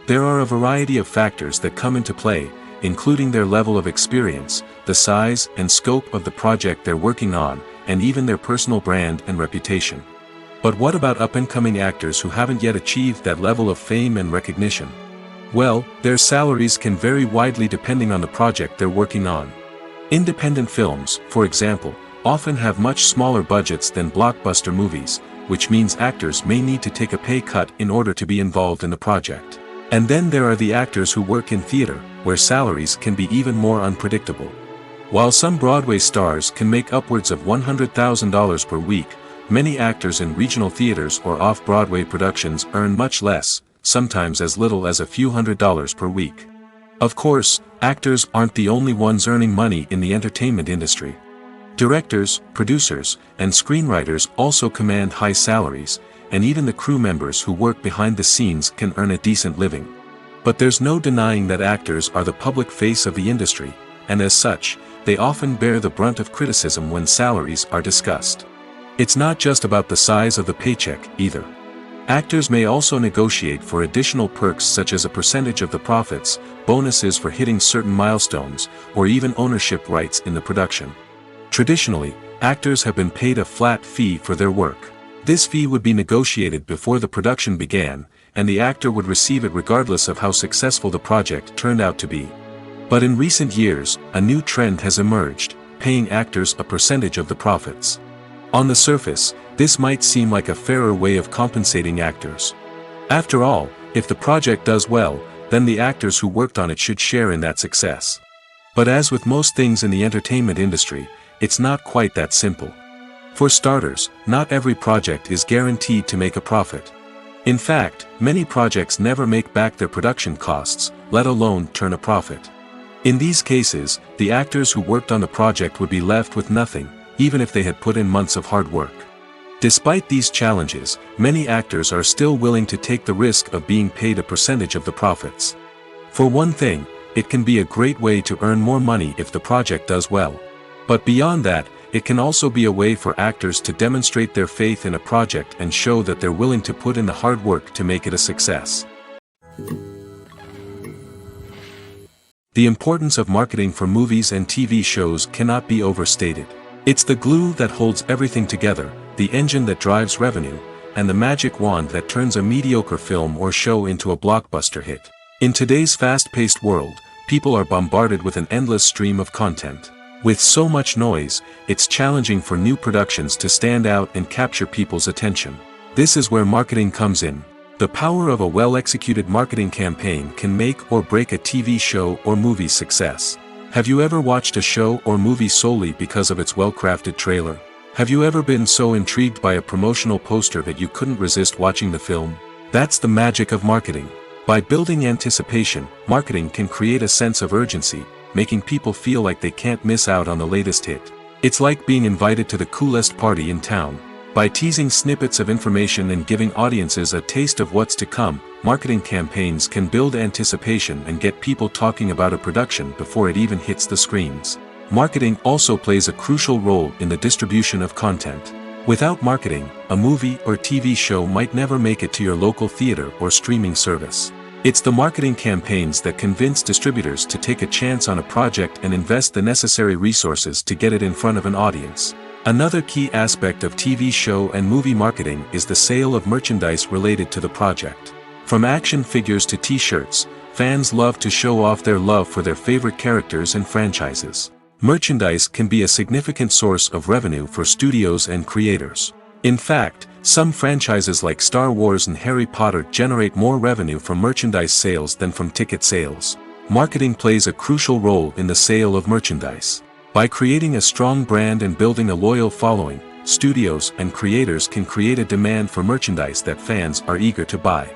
There are a variety of factors that come into play, including their level of experience, the size and scope of the project they're working on, and even their personal brand and reputation. But what about up-and-coming actors who haven't yet achieved that level of fame and recognition? Well, their salaries can vary widely depending on the project they're working on. Independent films, for example, often have much smaller budgets than blockbuster movies, which means actors may need to take a pay cut in order to be involved in the project. And then there are the actors who work in theater, where salaries can be even more unpredictable. While some Broadway stars can make upwards of $100,000 per week, many actors in regional theaters or off-Broadway productions earn much less, sometimes as little as a few $100s per week. Of course, actors aren't the only ones earning money in the entertainment industry. Directors, producers, and screenwriters also command high salaries, and even the crew members who work behind the scenes can earn a decent living. But there's no denying that actors are the public face of the industry, and as such, they often bear the brunt of criticism when salaries are discussed. It's not just about the size of the paycheck, either. Actors may also negotiate for additional perks such as a percentage of the profits, bonuses for hitting certain milestones, or even ownership rights in the production. Traditionally, actors have been paid a flat fee for their work. This fee would be negotiated before the production began, and the actor would receive it regardless of how successful the project turned out to be. But in recent years, a new trend has emerged, paying actors a percentage of the profits. On the surface, this might seem like a fairer way of compensating actors. After all, if the project does well, then the actors who worked on it should share in that success. But as with most things in the entertainment industry, it's not quite that simple. For starters, not every project is guaranteed to make a profit. In fact, many projects never make back their production costs, let alone turn a profit. In these cases, the actors who worked on the project would be left with nothing, even if they had put in months of hard work. Despite these challenges, many actors are still willing to take the risk of being paid a percentage of the profits. For one thing, it can be a great way to earn more money if the project does well. But beyond that, it can also be a way for actors to demonstrate their faith in a project and show that they're willing to put in the hard work to make it a success. The importance of marketing for movies and TV shows cannot be overstated. It's the glue that holds everything together, the engine that drives revenue, and the magic wand that turns a mediocre film or show into a blockbuster hit. In today's fast-paced world, people are bombarded with an endless stream of content. With so much noise, it's challenging for new productions to stand out and capture people's attention. This is where marketing comes in. The power of a well-executed marketing campaign can make or break a TV show or movie's success. Have you ever watched a show or movie solely because of its well-crafted trailer? Have you ever been so intrigued by a promotional poster that you couldn't resist watching the film? That's the magic of marketing. By building anticipation, marketing can create a sense of urgency, making people feel like they can't miss out on the latest hit. It's like being invited to the coolest party in town. By teasing snippets of information and giving audiences a taste of what's to come, marketing campaigns can build anticipation and get people talking about a production before it even hits the screens. Marketing also plays a crucial role in the distribution of content. Without marketing, a movie or TV show might never make it to your local theater or streaming service. It's the marketing campaigns that convince distributors to take a chance on a project and invest the necessary resources to get it in front of an audience. Another key aspect of TV show and movie marketing is the sale of merchandise related to the project. From action figures to t-shirts, fans love to show off their love for their favorite characters and franchises. Merchandise can be a significant source of revenue for studios and creators. In fact, some franchises like Star Wars and Harry Potter generate more revenue from merchandise sales than from ticket sales. Marketing plays a crucial role in the sale of merchandise. By creating a strong brand and building a loyal following, studios and creators can create a demand for merchandise that fans are eager to buy.